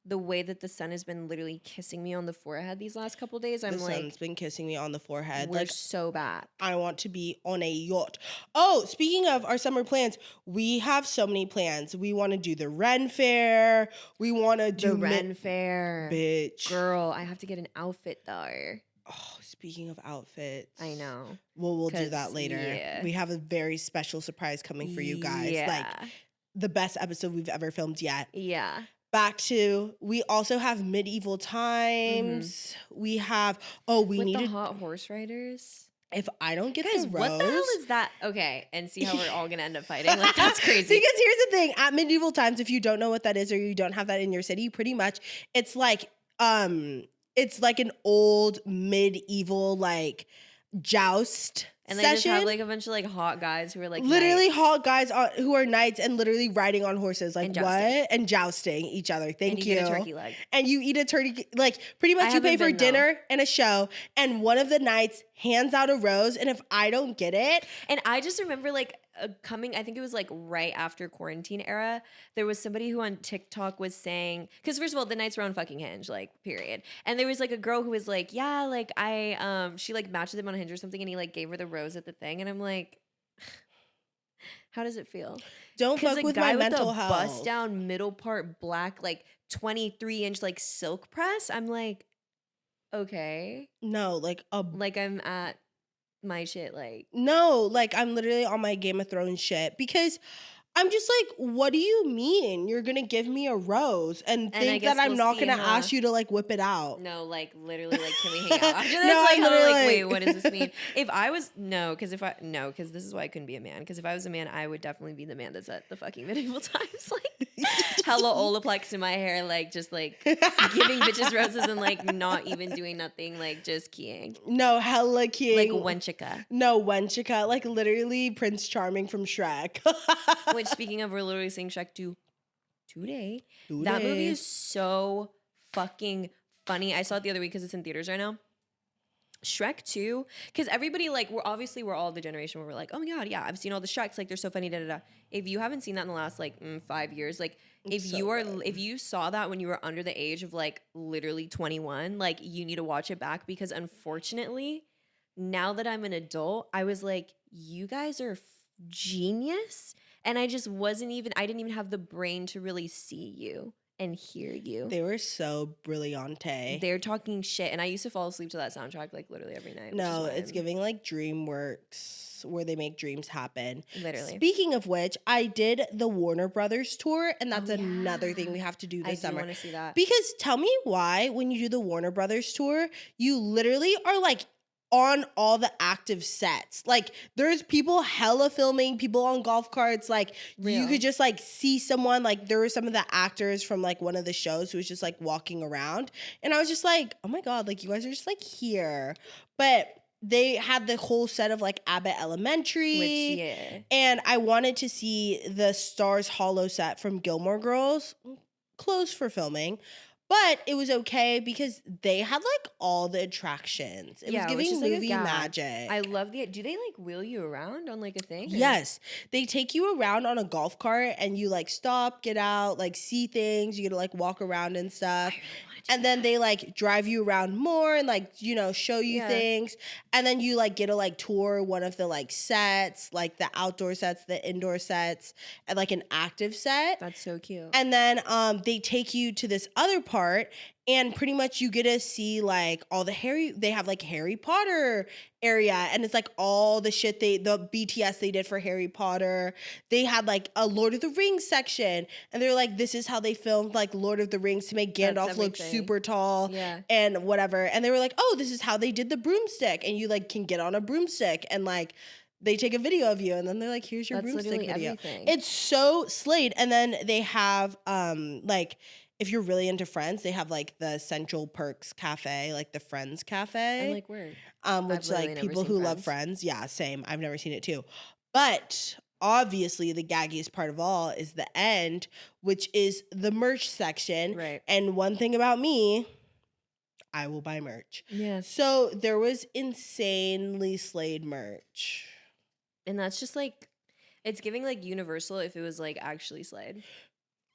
the way that the sun has been literally kissing me on the forehead these last couple days, I'm the like, sun's been kissing me on the forehead. we're Like, so bad. I want to be on a yacht. Oh, speaking of our summer plans, we have so many plans. We want to do the Ren Fair. We want to do The Ren Fair. Bitch. Girl, I have to get an outfit though. Oh, speaking of outfits. I know. Well, we'll do 'Cause, that later. yeah. We have a very special surprise coming for you guys. Yeah. Like the best episode we've ever filmed yet. Yeah. Back to, we also have medieval times. We have, we With need the to, hot horse riders. if I don't get Guys, the what the hell rose- is that? Okay, and see how we're all gonna end up fighting. Like, that's crazy. Because here's the thing, at medieval times, if you don't know what that is or you don't have that in your city, pretty much it's like an old medieval like joust And they session. just have like a bunch of like hot guys who are like Literally knights. hot guys who are knights and literally riding on horses. Like And jousting. what? And jousting each other. Thank and you. you get a turkey leg. And you eat a turkey, like pretty I much you pay haven't for been, though. dinner and a show, and one of the knights hands out a rose, and if I don't get it, And I just remember like coming, I think it was like right after quarantine era, there was somebody who on TikTok was saying, because first of all, the nights were on fucking Hinge, like period. And there was like a girl who was like, yeah, like she like matched with him on Hinge or something, and he like gave her the rose at the thing, and I'm like, how does it feel? Don't Because fuck a with my guy with mental a bust health. down middle part black, like 23-inch like silk press, I'm like, okay, No, like a like I'm at my shit, like no, like I'm literally on my Game of Thrones shit because I'm just like, what do you mean you're gonna give me a rose and And I think that guess I'm we'll not see, gonna huh? ask you to like whip it out? No, like literally, like, can we hang out after this? No, Like, I'm hella, literally like, wait, like- what does this mean? If I was because this is why I couldn't be a man. Because if I was a man, I would definitely be the man that's at the fucking medieval times, like hella Olaplex in my hair, like just like giving bitches roses and like not even doing nothing, like just keying, No, hella like king. Wenchika. No, Wenchika, like literally Prince Charming from Shrek. Which, speaking of, we're literally seeing Shrek 2 today. That movie Today. is so fucking funny. I saw it the other week because it's in theaters right now. Shrek 2, because everybody, like, we're all the generation where we're like, oh my god, yeah, I've seen all the Shreks, like they're so funny, da da da. If you haven't seen that in the last like 5 years, like It's so good. if you saw that when you were under the age of like literally 21, like you need to watch it back, because unfortunately, now that I'm an adult, I was like, you guys are genius, and I didn't even have the brain to really see you and hear you. They were so brilliante. They're talking shit, and I used to fall asleep to that soundtrack like literally every night. No, it's giving like DreamWorks where they make dreams happen. Literally. Speaking of which, I did the Warner Brothers tour, and that's Oh, another thing yeah. we have to do I this do summer. want to see that. Because tell me why, when you do the Warner Brothers tour, you literally are like on all the active sets. Like there's people hella filming, people on golf carts. Like you Real. could just like see someone, like there were some of the actors from like one of the shows who was just like walking around. And I was just like, oh my God, like you guys are just like here. But they had the whole set of like Abbott Elementary. Which, yeah. And I wanted to see the Stars Hollow set from Gilmore Girls, closed for filming. But it was okay because they had like all the attractions. It was which giving is like a movie gag. magic. I love do they like wheel you around on like a thing? or- Yes. They take you around on a golf cart and you like stop, get out, like see things. You get to like walk around and stuff. I really wanna do And then they like drive you around more and like, you know, show you Yeah. things. And then you like get to like tour one of the like sets, like the outdoor sets, the indoor sets, and like an active set. That's so cute. And then they take you to this other part, and pretty much you get to see like all the they have like Harry Potter area, and it's like all the shit the BTS they did for Harry Potter. They had like a Lord of the Rings section, and they're like, this is how they filmed like Lord of the Rings to make That's Gandalf look everything. super tall Yeah. and whatever. And they were like, oh, this is how they did the broomstick, and you like can get on a broomstick and like they take a video of you, and then they're like, here's your That's broomstick literally video. everything. It's so slayed. And then they have like, if you're really into Friends, they have like the Central Perks Cafe, like the Friends Cafe. I'm like, word. Which literally like never people seen who love Friends. Friends, yeah, same. I've never seen it too. But obviously the gaggiest part of all is the end, which is the merch section. Right. And one thing about me, I will buy merch. Yeah. So there was insanely slayed merch. And that's just like, it's giving like Universal if it was like actually Slade.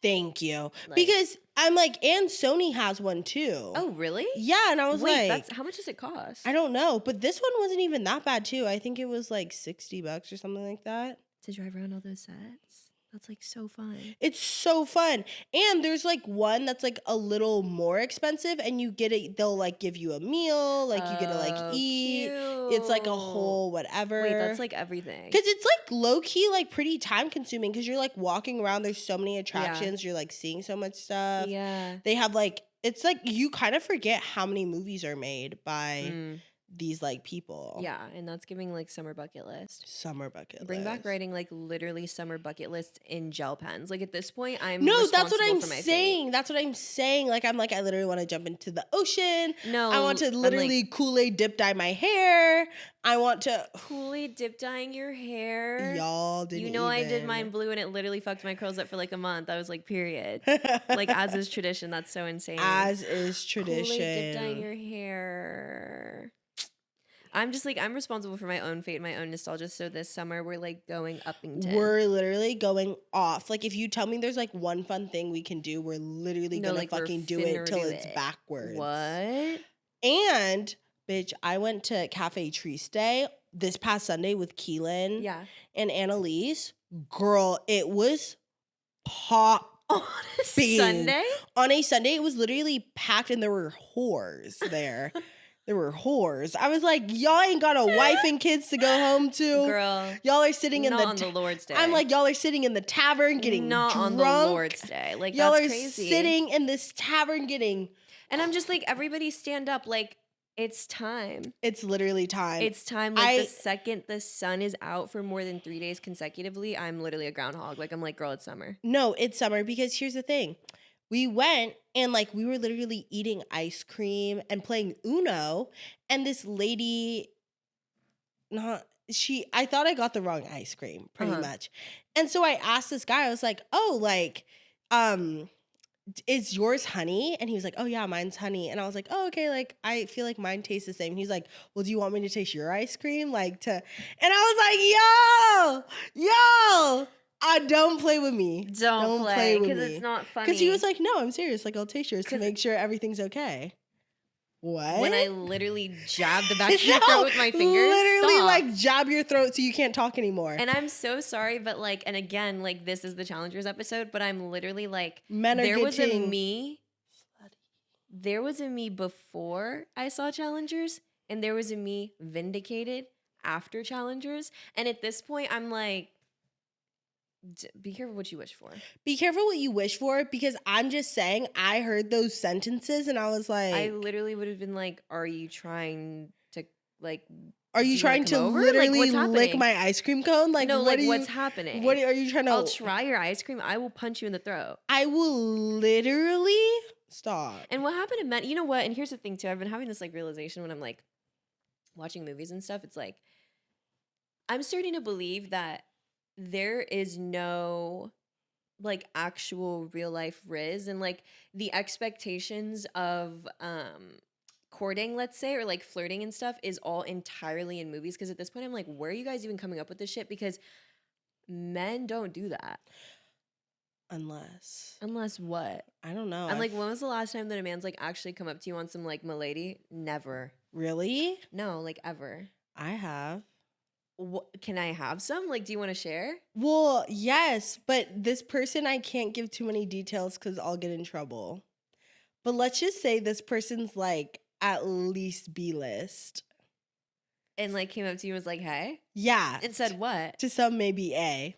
Thank you. Like- Because I'm like, and Sony has one too. Oh, really? Yeah, and I was Wait, like, how much does it cost? I don't know, but this one wasn't even that bad too. I think it was like $60 or something like that. To drive around all those sets? That's like so fun. It's so fun. And there's like one that's like a little more expensive, and you get it, they'll like give you a meal, like you get to like Oh, eat. It's like a cute. whole whatever. Wait, that's like everything. Because it's like low key, like pretty time consuming because you're like walking around. There's so many attractions. You're like seeing so much stuff. Yeah. They have like, it's like you kind of forget how many movies are made by these like people. Yeah, and that's giving like summer bucket list. Summer bucket Bring back list. writing like literally summer bucket list in gel pens. Like at this point, I'm No, that's what responsible I'm for my fate. saying. That's what I'm saying. Like I'm like, I literally want to jump into the ocean. No, I want to I'm, literally like, Kool-Aid dip dye my hair. I want to. Kool-Aid dip dyeing your hair. Y'all didn't. You know, I did even. mine blue and it literally fucked my curls up for like a month. I was like, period. Like as is tradition. That's so insane. As is tradition. Kool-Aid dip dyeing your hair. I'm just like, I'm responsible for my own fate, my own nostalgia. So this summer we're like going Uppington. We're literally going off. Like, if you tell me there's like one fun thing we can do, we're literally No, gonna like we're fucking do it finna till do it's it. backwards. What? And bitch, I went to Cafe Triste this past Sunday with Keelan Yeah. and Annalise. Girl, it was pop. On a Sunday? On a Sunday, it was literally packed and there were whores there. There were whores. I was like, y'all ain't got a wife and kids to go home to. Girl, Y'all are sitting in not the on the Lord's Day. I'm like, y'all are sitting in the tavern getting not drunk. on the Lord's Day. Like, y'all that's are crazy. sitting in this tavern getting. And I'm just like, everybody stand up. Like, it's time. It's literally time. It's time. Like, the second the sun is out for more than 3 days consecutively, I'm literally a groundhog. Like, I'm like, girl, it's summer. No, it's summer because here's the thing. We went and like we were literally eating ice cream and playing Uno, and this lady, I thought I got the wrong ice cream pretty much. And so I asked this guy, I was like, oh, like, is yours honey? And he was like, oh yeah, mine's honey. And I was like, oh, okay, like I feel like mine tastes the same. He's like, well, do you want me to taste your ice cream? Like and I was like, yo, don't play with me. Don't play because it's not funny. Because he was like, no, I'm serious. Like, I'll taste yours to make sure everything's okay. What? When I literally jab the back of your throat with my fingers. Literally, stop. like, jab your throat so you can't talk anymore. And I'm so sorry, but like, and again, like, this is the Challengers episode, but I'm literally like, Men are there was a getting me. There was a me before I saw Challengers, and there was a me vindicated after Challengers. And at this point, I'm like, be careful what you wish for. Be careful what you wish for, because I'm just saying, I heard those sentences and I was like, I literally would have been like, are you trying to, like, are you trying to over? literally like, lick my ice cream cone? Like, no, what like, what's happening? What are you trying to? I'll try your ice cream. I will punch you in the throat. I will literally stop. And what happened to men? You know what? And here's the thing too. I've been having this like realization when I'm like watching movies and stuff. It's like I'm starting to believe that there is no like actual real life Riz, and like the expectations of courting, let's say, or like flirting and stuff is all entirely in movies. Because at this point I'm like, where are you guys even coming up with this shit? Because men don't do that. Unless what? I don't know. I'm like, when was the last time that a man's like actually come up to you on some like milady? Never. Really? No, like ever. I have. Can I have some? Like, do you want to share? Well, yes, but this person, I can't give too many details because I'll get in trouble. But let's just say this person's like at least B-list. And like came up to you and was like, hey? Yeah. And said what? To some maybe A.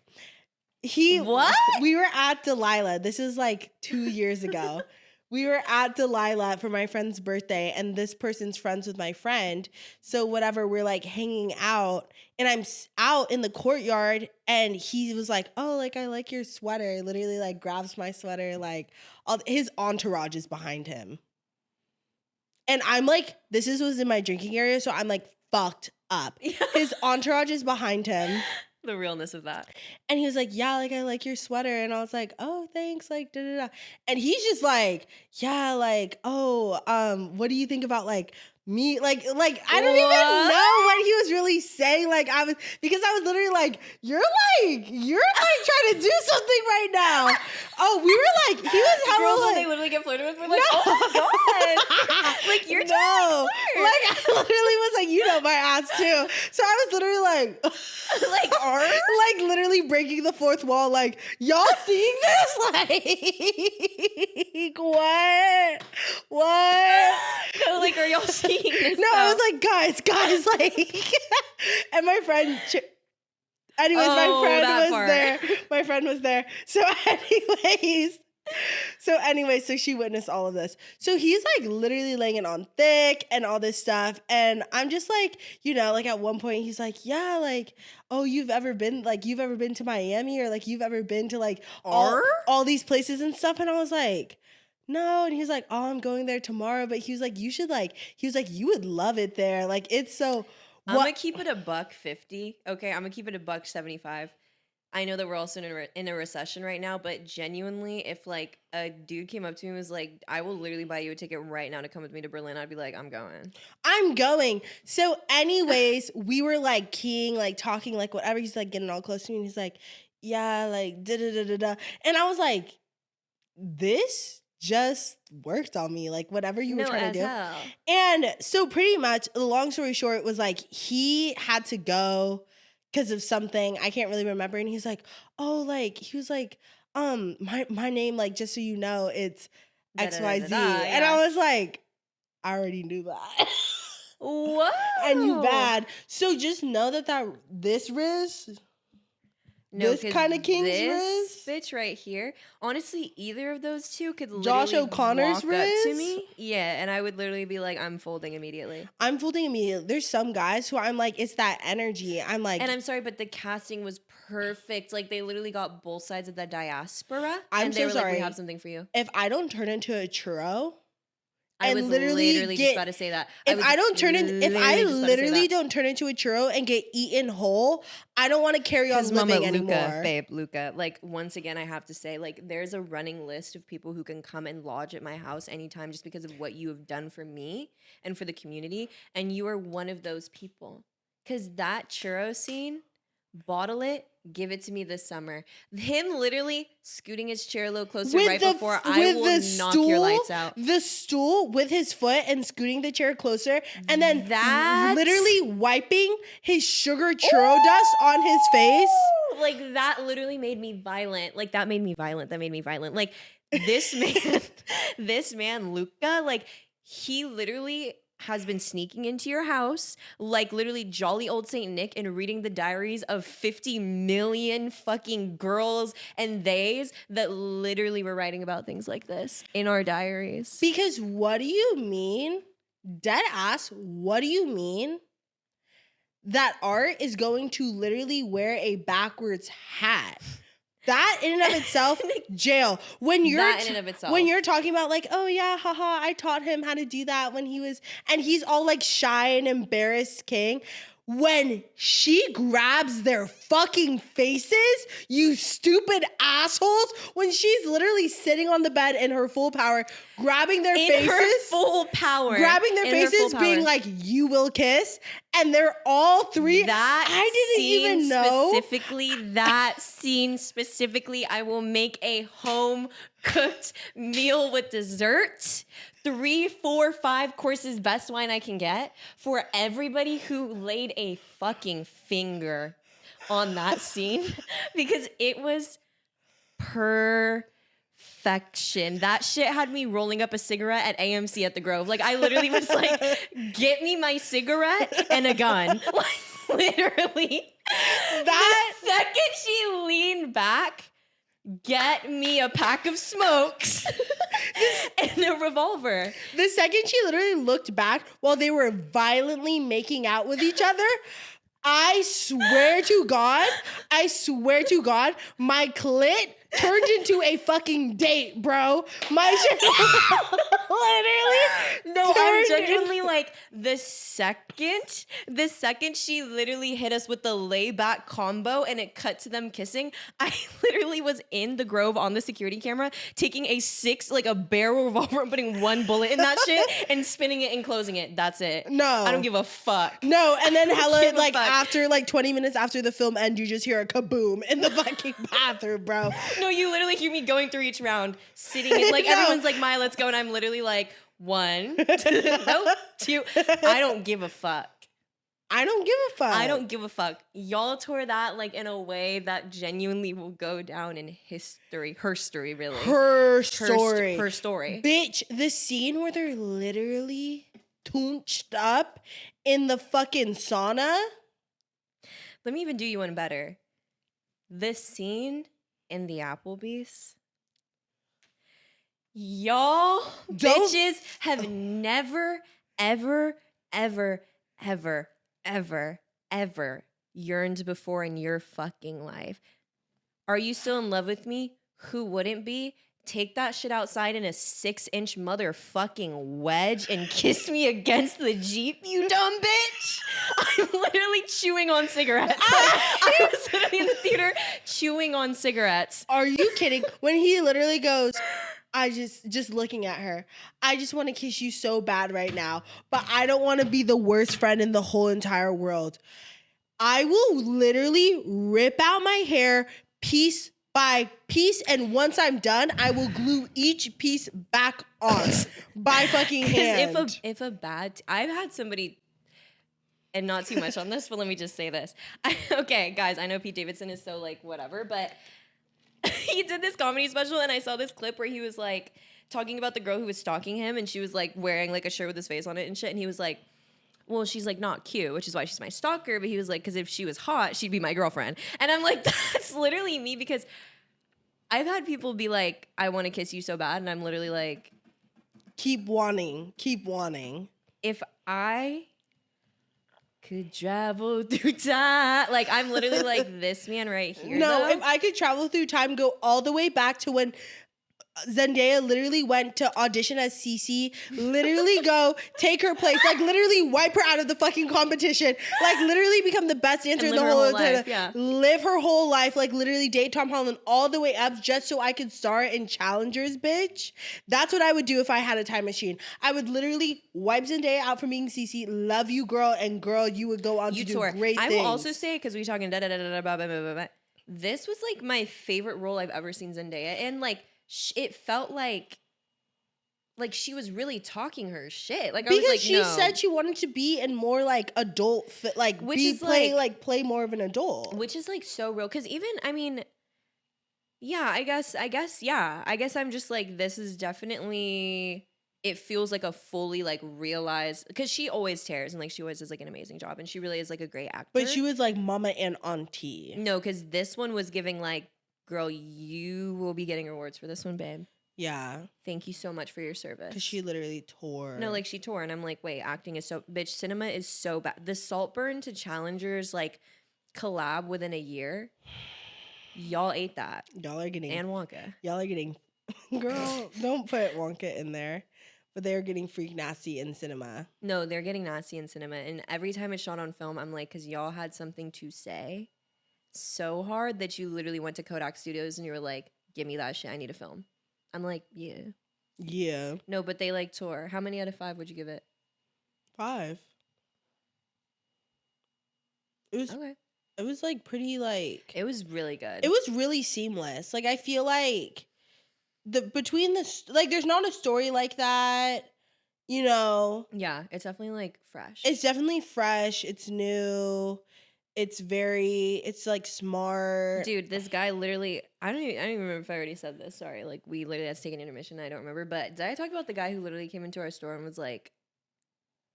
What? We were at Delilah. This was like 2 years ago. We were at Delilah for my friend's birthday, and this person's friends with my friend. So whatever, we're like hanging out, and I'm out in the courtyard, and he was like, oh, like, I like your sweater. Literally like grabs my sweater, like his entourage is behind him. And I'm like, was in my drinking area, so I'm like fucked up. His entourage is behind him. The realness of that. And he was like, yeah, like, I like your sweater. And I was like, oh, thanks, like, da-da-da. And he's just like, yeah, like, oh, what do you think about, like, me? Like, I don't even know what he was really saying. Like, because I was literally like, you're trying to do something right now. Oh, we were like, he was having girls like, when they literally get flirted with, we're like, oh my god. Like, you're no. Like, I literally was like, you know my ass too. So I was literally like, like literally breaking the fourth wall, like, y'all seeing this? Like, what? No, like, are y'all seeing this? No, I was like, guys, like, and my friend, anyways, my friend was there. My friend was there. So so she witnessed all of this. So he's like literally laying it on thick and all this stuff. And I'm just like, you know, like at one point he's like, yeah, like, oh, you've ever been to Miami, or like you've ever been to like all these places and stuff. And I was like, no. And he's like, oh, I'm going there tomorrow. But he was like, you would love it there. Like, it's so. I'm gonna keep it $150. Okay, I'm gonna keep it $175. I know that we're also in a recession right now, but genuinely, if like a dude came up to me and was like, "I will literally buy you a ticket right now to come with me to Berlin," I'd be like, "I'm going." I'm going. So, anyways, we were like keying, like talking, like whatever. He's like getting all close to me, and he's like, "Yeah, like da da da da da," and I was like, "This just worked on me, like whatever you were No, trying to as do." hell. And so, pretty much, the long story short was like he had to go because of something I can't really remember, and he's like, "Oh, like he was like, my name, like just so you know, it's Da da da da da. XYZ," and Yeah. I was like, "I already knew that." I knew Whoa. bad. So just know that this Riz, No, this because kind of King's this Riz, bitch right here, honestly, either of those two could Josh literally O'Connor's walk up to Riz, me. Yeah, and I would literally be like, I'm folding immediately. I'm folding immediately. There's some guys who I'm like, it's that energy. I'm like, And I'm sorry, but the casting was perfect. Like, they literally got both sides of the diaspora. I'm And they so were like, we sorry. have something for you. If I don't turn into a churro I was and literally just get, about to say that. if I literally don't turn into a churro and get eaten whole, I don't want to carry on living anymore. Luca, like once again, I have to say, like there's a running list of people who can come and lodge at my house anytime just because of what you have done for me and for the community. And you are one of those people. Because that churro scene, bottle it, give it to me this summer. Him literally scooting his chair a little closer before I will knock your lights out. The stool with his foot and scooting the chair closer, and then literally wiping his sugar churro dust on his face. Like that literally made me violent. Like that made me violent. Like this man, this man, Luca, like he literally has been sneaking into your house like literally jolly old Saint Nick and reading the diaries of 50 million fucking girls and theys that literally were writing about things like this in our diaries. Because what do you mean? Dead ass, what do you mean that art is going to literally wear a backwards hat? That in and of itself, jail. When you're talking about like, oh yeah, haha, I taught him how to do that when he was, and he's all like shy and embarrassed king. When she grabs their fucking faces, you stupid assholes, when she's literally sitting on the bed in her full power, grabbing their faces. Her full power. Grabbing their faces, being like, you will kiss. And they're all three. I didn't even know. That scene specifically, I will make a home cooked meal with dessert. 3, 4, 5 courses, best wine I can get for everybody who laid a fucking finger on that scene because it was perfection. That shit had me rolling up a cigarette at AMC at the Grove. Like I literally was like, get me my cigarette and a gun. Like literally. The second she leaned back, get me a pack of smokes and a revolver. The second she literally looked back while they were violently making out with each other, I swear to God, my clit turned into a fucking date, bro. My shit literally. No, I'm genuinely like the second she literally hit us with the layback combo and it cut to them kissing, I literally was in the Grove on the security camera taking a barrel revolver and putting one bullet in that shit and spinning it and closing it. That's it. No. I don't give a fuck. No, and then hella like after like 20 minutes after the film end, you just hear a kaboom in the fucking bathroom, bro. No, you literally hear me going through each round, sitting in, like everyone's like, Maya, let's go. And I'm literally like, 1, 2. I don't give a fuck. I don't give a fuck. Y'all tore that like in a way that genuinely will go down in history. Her story, really. Her story. Her story. Bitch, the scene where they're literally toonched up in the fucking sauna. Let me even do you one better. This scene in the Applebee's. Y'all bitches have never, ever, ever, ever, ever, ever yearned before in your fucking life. Are you still in love with me? Who wouldn't be? Take that shit outside in a 6-inch motherfucking wedge and kiss me against the Jeep, you dumb bitch. I I'm literally chewing on cigarettes. Like, I was literally in the theater chewing on cigarettes. Are you kidding? When he literally goes, I just looking at her, I just want to kiss you so bad right now, but I don't want to be the worst friend in the whole entire world. I will literally rip out my hair piece by piece, and once I'm done, I will glue each piece back on by fucking hand. I've had somebody, and not too much on this, but let me just say this. Okay, guys, I know Pete Davidson is so like whatever, but he did this comedy special, and I saw this clip where he was like talking about the girl who was stalking him, and she was like wearing like a shirt with his face on it and shit, and he was like, well, she's like not cute, which is why she's my stalker. But he was like, because if she was hot, she'd be my girlfriend. And I'm like, that's literally me, because I've had people be like, I want to kiss you so bad. And I'm literally like, keep wanting. If I could travel through time, like I'm literally like this man right here. No, though. if I could travel through time, go all the way back to when Zendaya literally went to audition as Cece, literally go take her place, like literally wipe her out of the fucking competition, like literally become the best dancer in the whole entire life, live her whole life, like literally date Tom Holland all the way up just so I could star in Challengers, bitch. That's what I would do if I had a time machine. I would literally wipe Zendaya out from being Cece, love you, girl, and girl, you would go on to do great things. I will also say, because we're talking this was like my favorite role I've ever seen Zendaya in. Like, it felt like she was really talking her shit. Like, because I was like, she said she wanted to be in more like adult, like play more of an adult, which is like so real. Because even, I mean, yeah, I guess I'm just like, this is definitely. It feels like a fully like realized, because she always tears and like she always does like an amazing job, and she really is like a great actor. But she was like mama and auntie. No, because this one was giving like, girl, you will be getting rewards for this one, babe. Yeah. Thank you so much for your service. Because she literally tore. No, like she tore, and I'm like, wait, acting is so, bitch, cinema is so bad. The Saltburn to Challengers like collab within a year, y'all ate that. Y'all are getting, and Wonka. Y'all are getting, girl, don't put Wonka in there. But they're getting freak nasty in cinema. No, they're getting nasty in cinema. And every time it's shot on film, I'm like, because y'all had something to say so hard that you literally went to Kodak Studios and you were like, give me that shit, I need a film. I'm like, yeah. Yeah. No, but they like tore. How many out of 5 would you give it? 5. It was okay. It was like pretty like. It was really good. It was really seamless. Like I feel like there's not a story like that, you know. Yeah, it's definitely like fresh. It's definitely fresh. It's new. It's like smart. Dude, this guy literally, I don't even remember if I already said this. Sorry. Like we literally had to take an intermission. I don't remember. But did I talk about the guy who literally came into our store and was like,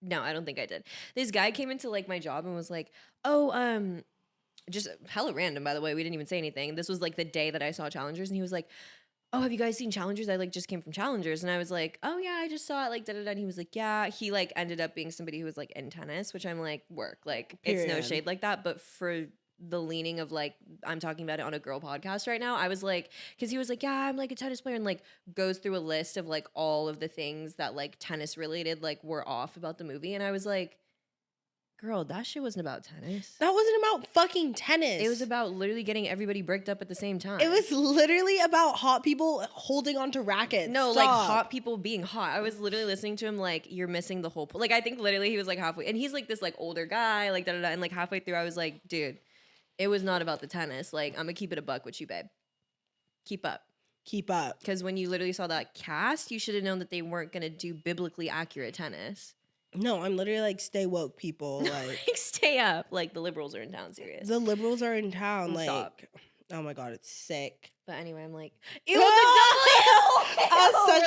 no, I don't think I did. This guy came into like my job and was like, oh, just hella random, by the way. We didn't even say anything. This was like the day that I saw Challengers, and he was like, oh, have you guys seen Challengers? I like just came from Challengers. And I was like, oh yeah, I just saw it, like da da da. And he was like, yeah. He like ended up being somebody who was like in tennis, which I'm like, work. Like it's no shade like that. But for the leaning of like, I'm talking about it on a girl podcast right now, I was like, because he was like, yeah, I'm like a tennis player, and like goes through a list of like all of the things that like tennis related like were off about the movie. And I was like, girl, that shit wasn't about tennis. That wasn't about fucking tennis. It was about literally getting everybody bricked up at the same time. It was literally about hot people holding onto rackets. No, like hot people being hot. I was literally listening to him like, you're missing the whole point. Like I think literally he was like halfway, and he's like this like older guy, like da da da, and like halfway through I was like, dude, it was not about the tennis. Like I'm gonna keep it a buck with you, babe. Keep up. Because when you literally saw that cast, you should have known that they weren't gonna do biblically accurate tennis. No, I'm literally like, stay woke, people. Like stay up. Like the liberals are in town, serious. The liberals are in town. Like, stop. Oh my God, it's sick. But anyway, I'm like, ew, the double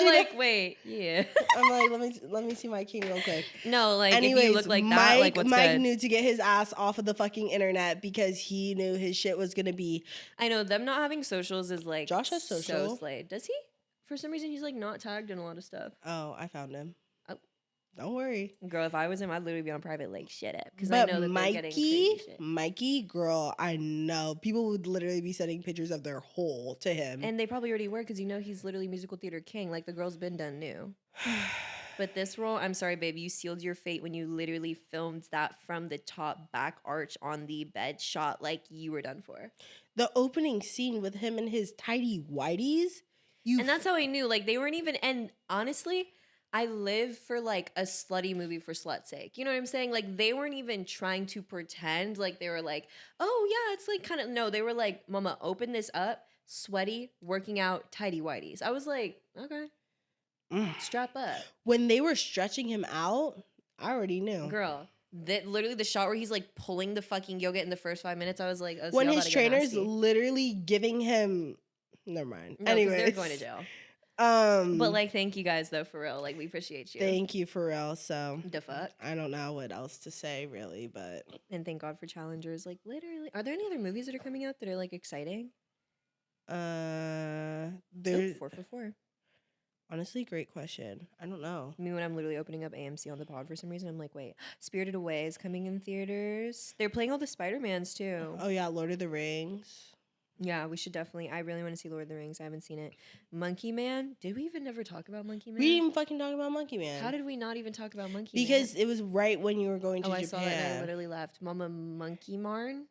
ew. Like, wait, yeah. I'm like, let me see my king real quick. No, like, anyways, if you look like that, like, what's Mike good? knew to get his ass off of the fucking internet because he knew his shit was gonna be. I know, them not having socials is like Josh has social. So slayed. Does he? For some reason, he's like not tagged in a lot of stuff. Oh, I found him. Oh. Don't worry. Girl, if I was him, I'd literally be on private, like, shit up. Because I know that they're getting crazy shit. Mikey, girl, I know. People would literally be sending pictures of their hole to him. And they probably already were, because you know he's literally musical theater king. Like, the girl's been done new. But this role, I'm sorry, babe, you sealed your fate when you literally filmed that from the top back arch on the bed shot like you were done for. The opening scene with him and his tidy whities. And that's how I knew. Like, they weren't even, and honestly, I live for like a slutty movie for slut's sake. You know what I'm saying? Like, they weren't even trying to pretend like they were like, oh yeah, it's like kind of, no, they were like, mama, open this up, sweaty, working out, tidy whities. I was like, okay, strap up. When they were stretching him out, I already knew. Girl, that literally the shot where he's like pulling the fucking yogurt in the first 5 minutes, I was like, oh, so When y'all his about to get trainer's nasty. literally giving him, never mind. No, 'cause Anyway, they're going to jail. But like, thank you guys though, for real. Like, we appreciate you. Thank you for real. So The fuck. I don't know what else to say really, but And thank God for challengers. Like, literally, are there any other movies that are coming out that are like exciting? there's 4 for 4. honestly great question. I don't know. I mean, when I'm literally opening up AMC on the pod for some reason, I'm like, wait, Spirited Away is coming in theaters. They're playing all the Spider-Mans too. Oh yeah, Lord of the Rings. Yeah, we should definitely. I really want to see Lord of the Rings. I haven't seen it. Monkey Man. Did we even never talk about Monkey Man? We didn't even fucking talk about Monkey Man. How did we not even talk about Monkey Man? Because it was right when you were going to I Japan. saw that and I literally left. Mama Monkey Marn.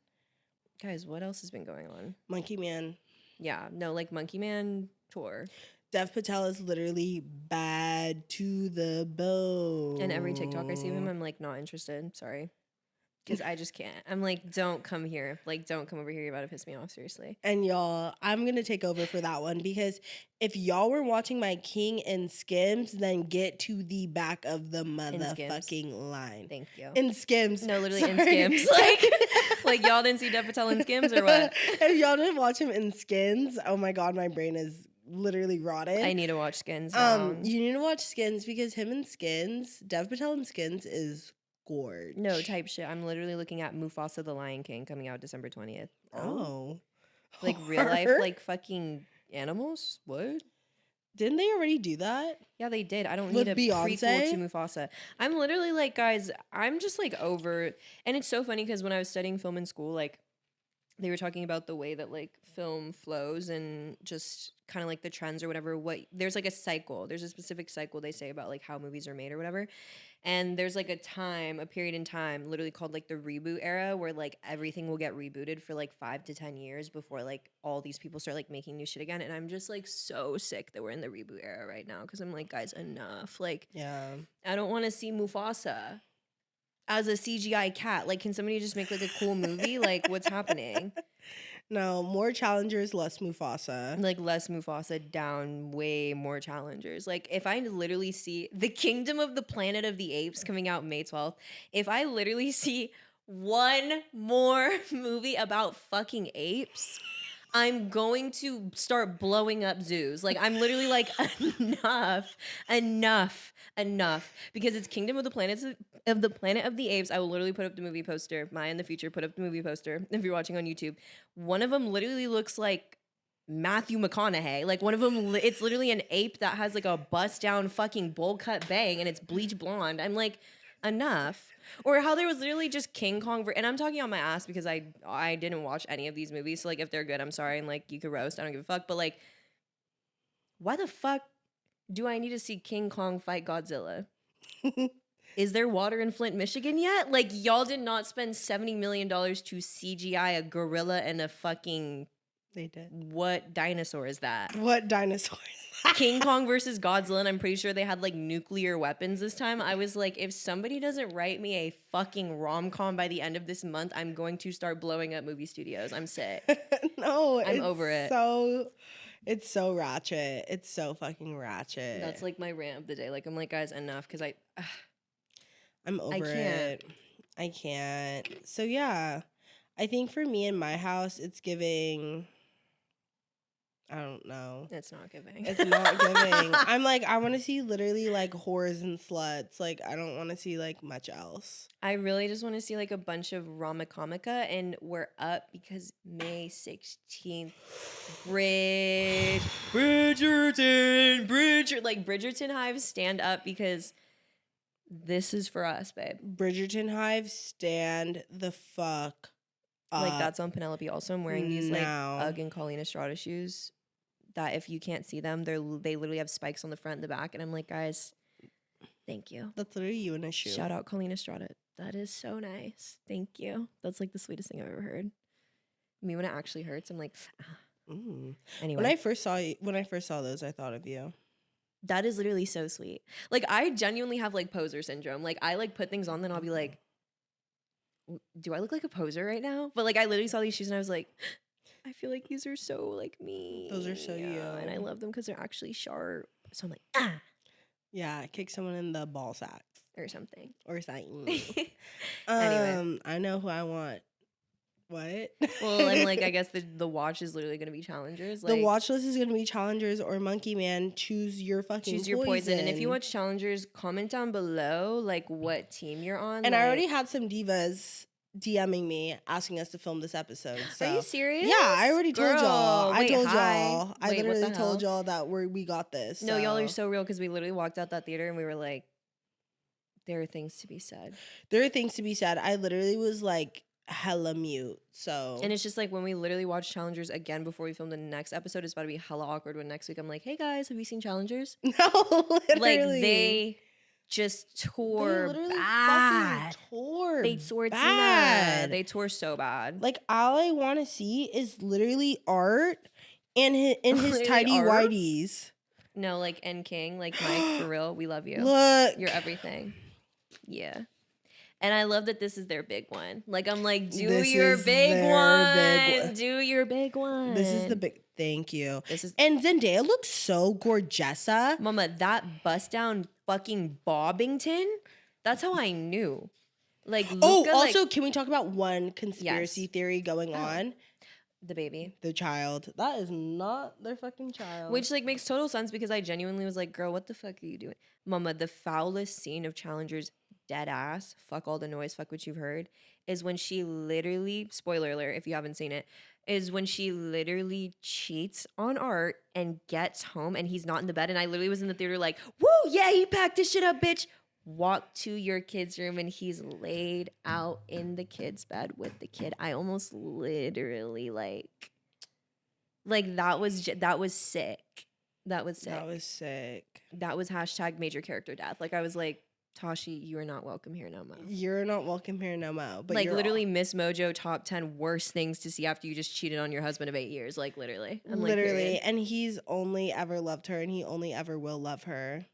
Guys, what else has been going on? Monkey Man. Yeah, no, like Monkey Man tour. Dev Patel is literally bad to the bone. And every TikTok I see of him, I'm like, not interested. Sorry. Because I just can't. I'm like, don't come here. Like, don't come over here. You're about to piss me off, seriously. And y'all, I'm going to take over for that one because if y'all were watching my King and Skims, then get to the back of the motherfucking line. Thank you. In Skims. No, literally Sorry. in Skims. Like y'all didn't see Dev Patel in Skims or what? If y'all didn't watch him in Skins, oh my God, my brain is literally rotted. I need to watch Skins now. You need to watch Skins because him in Skins, Dev Patel in Skins is gorge. No, type shit. I'm literally looking at Mufasa the Lion King coming out December 20th. Oh. Like real life, like fucking animals? What? Didn't they already do that? Yeah, they did. I don't With need a Beyonce? prequel to Mufasa. I'm literally like, guys, I'm just like over. And it's so funny because when I was studying film in school, like they were talking about the way that like film flows and just kind of like the trends or whatever. There's like a cycle. There's a specific cycle they say about like how movies are made or whatever. And there's like a period in time, literally called like the reboot era, where like everything will get rebooted for like 5 to 10 years before like all these people start like making new shit again. And I'm just like so sick that we're in the reboot era right now because I'm like, guys, enough. Like, Yeah. I don't want to see Mufasa as a CGI cat. Like, can somebody just make like a cool movie? Like, what's happening? No, more challengers, less Mufasa. Like less Mufasa, down way more challengers. Like if I literally see the Kingdom of the Planet of the Apes coming out May 12th, if I literally see one more movie about fucking apes, I'm going to start blowing up zoos. Like I'm literally like enough because it's Kingdom of the Planet of the Apes. I will literally put up the movie poster. Maya in the future put up the movie poster if you're watching on YouTube. One of them literally looks like Matthew McConaughey. Like one of them, it's literally an ape that has like a bust down fucking bowl cut bang and it's bleach blonde. I'm like, enough. Or how there was literally just King Kong, and I'm talking on my ass because I didn't watch any of these movies. So like if they're good, I'm sorry, and like you could roast. I don't give a fuck. But like, why the fuck do I need to see King Kong fight Godzilla? Is there water in Flint, Michigan yet? Like y'all did not spend $70 million to CGI a gorilla and a fucking. They did. What dinosaur is that? What dinosaur? King Kong versus Godzilla, and I'm pretty sure they had like nuclear weapons this time. I was like, if somebody doesn't write me a fucking rom-com by the end of this month, I'm going to start blowing up movie studios. I'm sick. No, I'm over it. It's so ratchet. It's so fucking ratchet. That's like my rant of the day. Like I'm like, guys, enough, because I'm over can't. it. I can't. So yeah, I think for me in my house, it's giving. I don't know. It's not giving. It's not giving. I'm like, I want to see literally like whores and sluts. Like, I don't want to see like much else. I really just want to see like a bunch of Ramacomica, and we're up because May 16th, Bridgerton hives stand up because this is for us, babe. Bridgerton hive, stand the fuck up. Like that's on Penelope also. I'm wearing these like now. UGG and Colleen Estrada shoes that if you can't see them, they literally have spikes on the front and the back. And I'm like, guys, Thank you. That's literally you in a shoe. Shout out Colleen Estrada. That is so nice. Thank you. That's like the sweetest thing I've ever heard. Me when it actually hurts, I'm like, ah. Anyway. When I first saw those, I thought of you. That is literally so sweet. Like, I genuinely have like poser syndrome. Like, I like put things on, then I'll be like, do I look like a poser right now? But like, I literally saw these shoes and I was like, I feel like these are so like me. Those are so you. And I love them because they're actually sharp. So I'm like, ah. Yeah, kick someone in the ball sack. Or something. Or something. Anyway. I know who I want. What? Well, I'm like, I guess the watch is literally going to be challengers. Like, the watch list is going to be challengers or monkey man. Choose your fucking poison. And if you watch challengers, comment down below like what team you're on. And like, I already had some divas DMing me asking us to film this episode. So. Are you serious? Yeah, I already told y'all. I literally what the told y'all that we got this. No, y'all are so real because we literally walked out that theater and we were like, there are things to be said. There are things to be said. I literally was like hella mute. So and it's just like when we literally watch challengers again before we film the next episode, it's about to be hella awkward when next week I'm like, hey guys, have you seen challengers? No, literally. Like they just tore bad. They tore bad. They tore so bad. Like all I want to see is literally Art and his tidy Art? whities. No, like N King, like Mike, for real, we love you. Look, you're everything. Yeah. And I love that this is their big one. Like, I'm like, do your big one. Do your big one. This is the big, thank you. And Zendaya looks so gorgeous. Mama, that bust down fucking Bobbington, that's how I knew. Like, Luca, also, can we talk about one conspiracy theory going on? The baby. The child. That is not their fucking child. Which, like, makes total sense because I genuinely was like, girl, what the fuck are you doing? Mama, the foulest scene of Challengers, dead ass, fuck all the noise, fuck what you've heard, is when she literally, spoiler alert if you haven't seen it, is when she literally cheats on Art and gets home and he's not in the bed. And I literally was in the theater like, woo, yeah, he packed his shit up, bitch. Walk to your kid's room and he's laid out in the kid's bed with the kid. I almost literally like that was sick. That was sick. That was sick. That was hashtag major character death. Like I was like, Tashi, you are not welcome here no more. You're not welcome here no more. But like literally Miss Mojo top 10 worst things to see after you just cheated on your husband of 8 years. Like literally. Literally. And he's only ever loved her and he only ever will love her.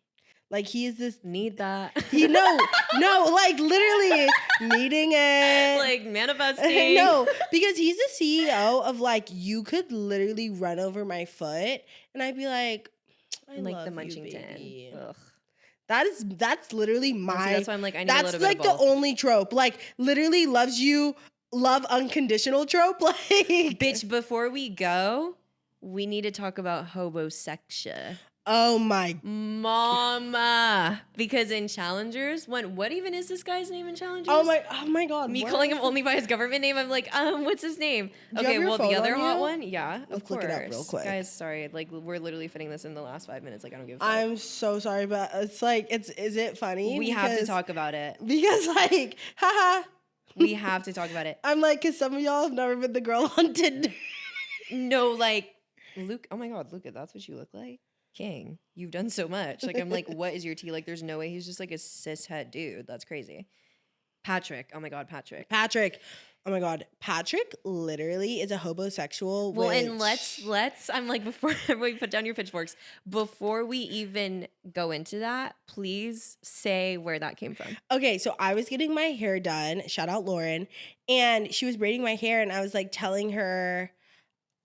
Like he is this need that. No, like literally needing it. Like manifesting. No, because he's the CEO of like you could literally run over my foot and I'd be like, I like love the you, munching baby. tin. Ugh. That's literally my. That's why I'm like, I need that's a little bit like of both. The only trope. Like literally loves you, love unconditional trope. Like bitch, before we go, we need to talk about Hobosexuality. Oh my mama. Because in Challengers, what even is this guy's name in Challengers? Oh my god. Me calling him only by his government name, I'm like, what's his name? Okay, well the other hot one? Yeah. Let's look it up real quick. Guys, sorry. Like we're literally fitting this in the last 5 minutes. Like I don't give a fuck. I'm so sorry, but it's like is it funny? We have to talk about it. Because like, haha. We have to talk about it. I'm like, cause some of y'all have never been the girl on Tinder. No, like Luke, oh my god, Luca, that's what you look like? King, you've done so much. Like I'm like, what is your tea? Like there's no way he's just like a cishet dude. That's crazy. Patrick, oh my god, Patrick, oh my god, Patrick literally is a hobosexual. Well, and let's I'm like, before we put down your pitchforks, before we even go into that, please say where that came from. Okay, so I was getting my hair done, shout out Lauren, and she was braiding my hair and I was like telling her,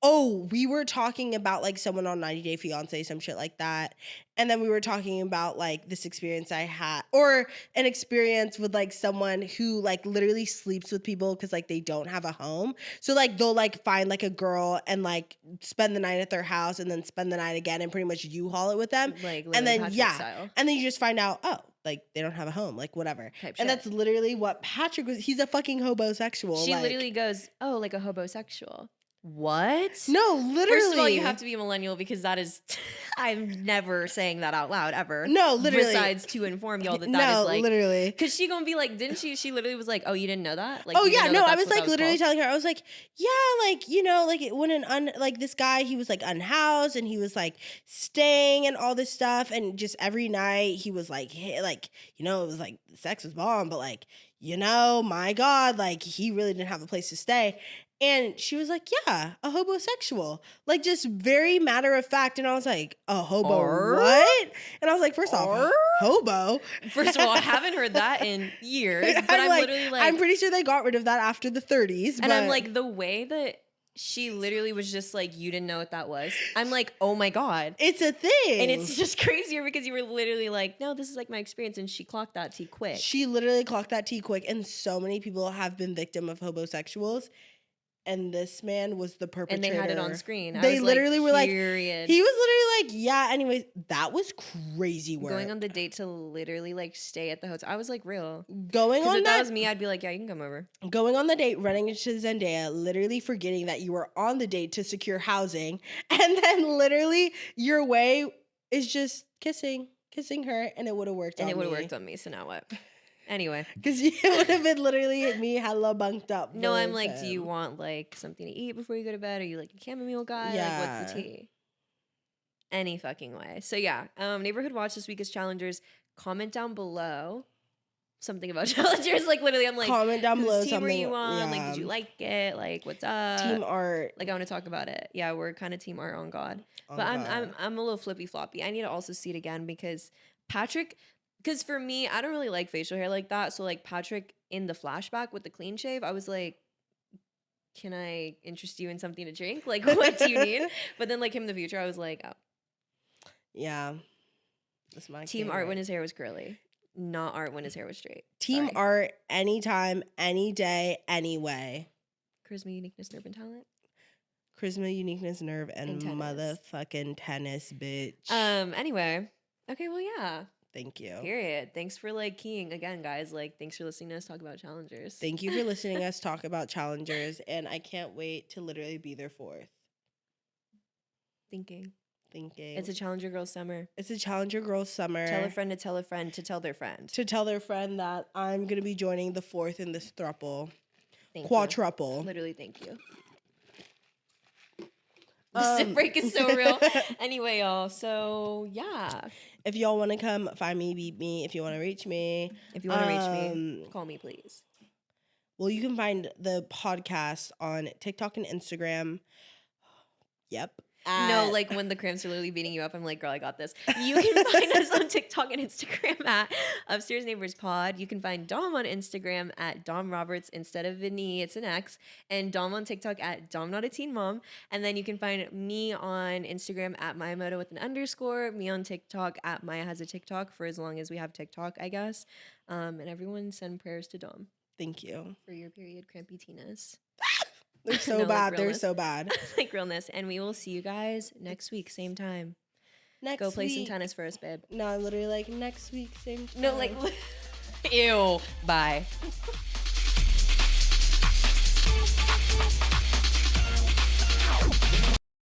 oh, we were talking about like someone on 90 Day Fiance, some shit like that. And then we were talking about like this experience I had, or an experience with like someone who like literally sleeps with people because like they don't have a home. So like they'll like find like a girl and like spend the night at their house and then spend the night again and pretty much U-Haul it with them. Like and then Patrick style. And then you just find out, oh, like they don't have a home, like whatever. And that's literally what Patrick was. He's a fucking hobosexual. She literally goes, oh, like a hobosexual. What? No, literally. First of all, you have to be a millennial because that is, I'm never saying that out loud ever. No, literally. Besides to inform y'all that No, is like, literally. because she gonna be like, didn't she? She literally was like, oh, you didn't know that? Like, Oh you didn't yeah, know no, that I that's was what that like literally called? telling her, I was like, yeah, like, you know, like when like this guy, he was like unhoused and he was like staying and all this stuff, and just every night he was like, hey, like, you know, it was like sex was bomb, but like, you know, my God, like he really didn't have a place to stay. And she was like, yeah, a hobosexual. Like just very matter of fact. And I was like, a hobo Arr? what? And I was like, first off, Arr? hobo. First of all, I haven't heard that in years, but I'm literally like, I'm pretty sure they got rid of that after the 30s. and I'm like, the way that she literally was just like, you didn't know what that was. I'm like, oh my God. it's a thing. And it's just crazier because you were literally like, no, this is like my experience. And she clocked that tea quick. She literally clocked that tea quick. And so many people have been victim of hobosexuals. And this man was the perpetrator. And they had it on screen. They literally were like, period. he was literally like, yeah, anyways, that was crazy work. Going on the date to literally like stay at the hotel. I was like, real. Going Because on if that that was me, I'd be like, yeah, you can come over. going on the date, running into Zendaya, literally forgetting that you were on the date to secure housing, and then literally your way is just kissing her, and it would have worked. And on it would have me. worked on me. So now what? Anyway. Because you would have been literally me hella bunked up. No, I'm with like, do you him. want like something to eat before you go to bed? Are you like a chamomile guy? Yeah. Like, what's the tea? Any fucking way. So yeah, neighborhood watch this week is challengers. Comment down below something about challengers. Like literally, I'm like, Comment down below whose team were something. you on? Like, yeah. did you like it? Like, what's up? Team art? Like, I want to talk about it. Yeah, we're kind of team art on God. Oh, But God. I'm a little flippy floppy. I need to also see it again because Patrick. Because for me, I don't really like facial hair like that. So like Patrick in the flashback with the clean shave, I was like, can I interest you in something to drink? Like, what do you need? But then like him in the future, I was like, oh. Yeah. That's my Team favorite. art when his hair was curly. Not art when his hair was straight. Team Sorry. art anytime, any day, anyway. Charisma, uniqueness, nerve, and talent. Charisma, uniqueness, nerve, and And tennis. motherfucking tennis, bitch. Anyway. Okay, well, yeah. Thank you. Period. Thanks for like keying again, guys. Like, thanks for listening to us talk about challengers. Thank you for listening to us talk about challengers, and I can't wait to literally be their fourth. Thinking. It's It's a Challenger Girl summer. a Challenger Girls summer. Tell a friend to tell a friend to tell their friend. to tell their friend that I'm gonna be joining the fourth in this throuple. Thank you. Quadruple. Literally, thank you. The sip break is so real. Anyway, y'all. So yeah, If y'all want to come find me, beat me. If you want to reach me, if you want to reach me, call me, please. well, you can find the podcast on TikTok and Instagram. Yep. No, like when the cramps are literally beating you up, I'm like, girl, I got this. You can find us on TikTok and Instagram at Upstairs Neighbors Pod. You can find Dom on Instagram at Domrobxrts instead of Vinny, it's an X. And Dom on TikTok at Dom Not a Teen Mom. And then you can find me on Instagram at Mayamoto with an underscore. Me on TikTok at Maya has a TikTok for as long as we have TikTok, I guess. And everyone send prayers to Dom Thank you. for your period crampy Tinas. They're so No, like bad. They're realness. so bad. Like realness. And we will see you guys next week, same time. Next Go play some week. tennis for us, babe. No, I'm literally like next week, same time. No, like, ew. Bye.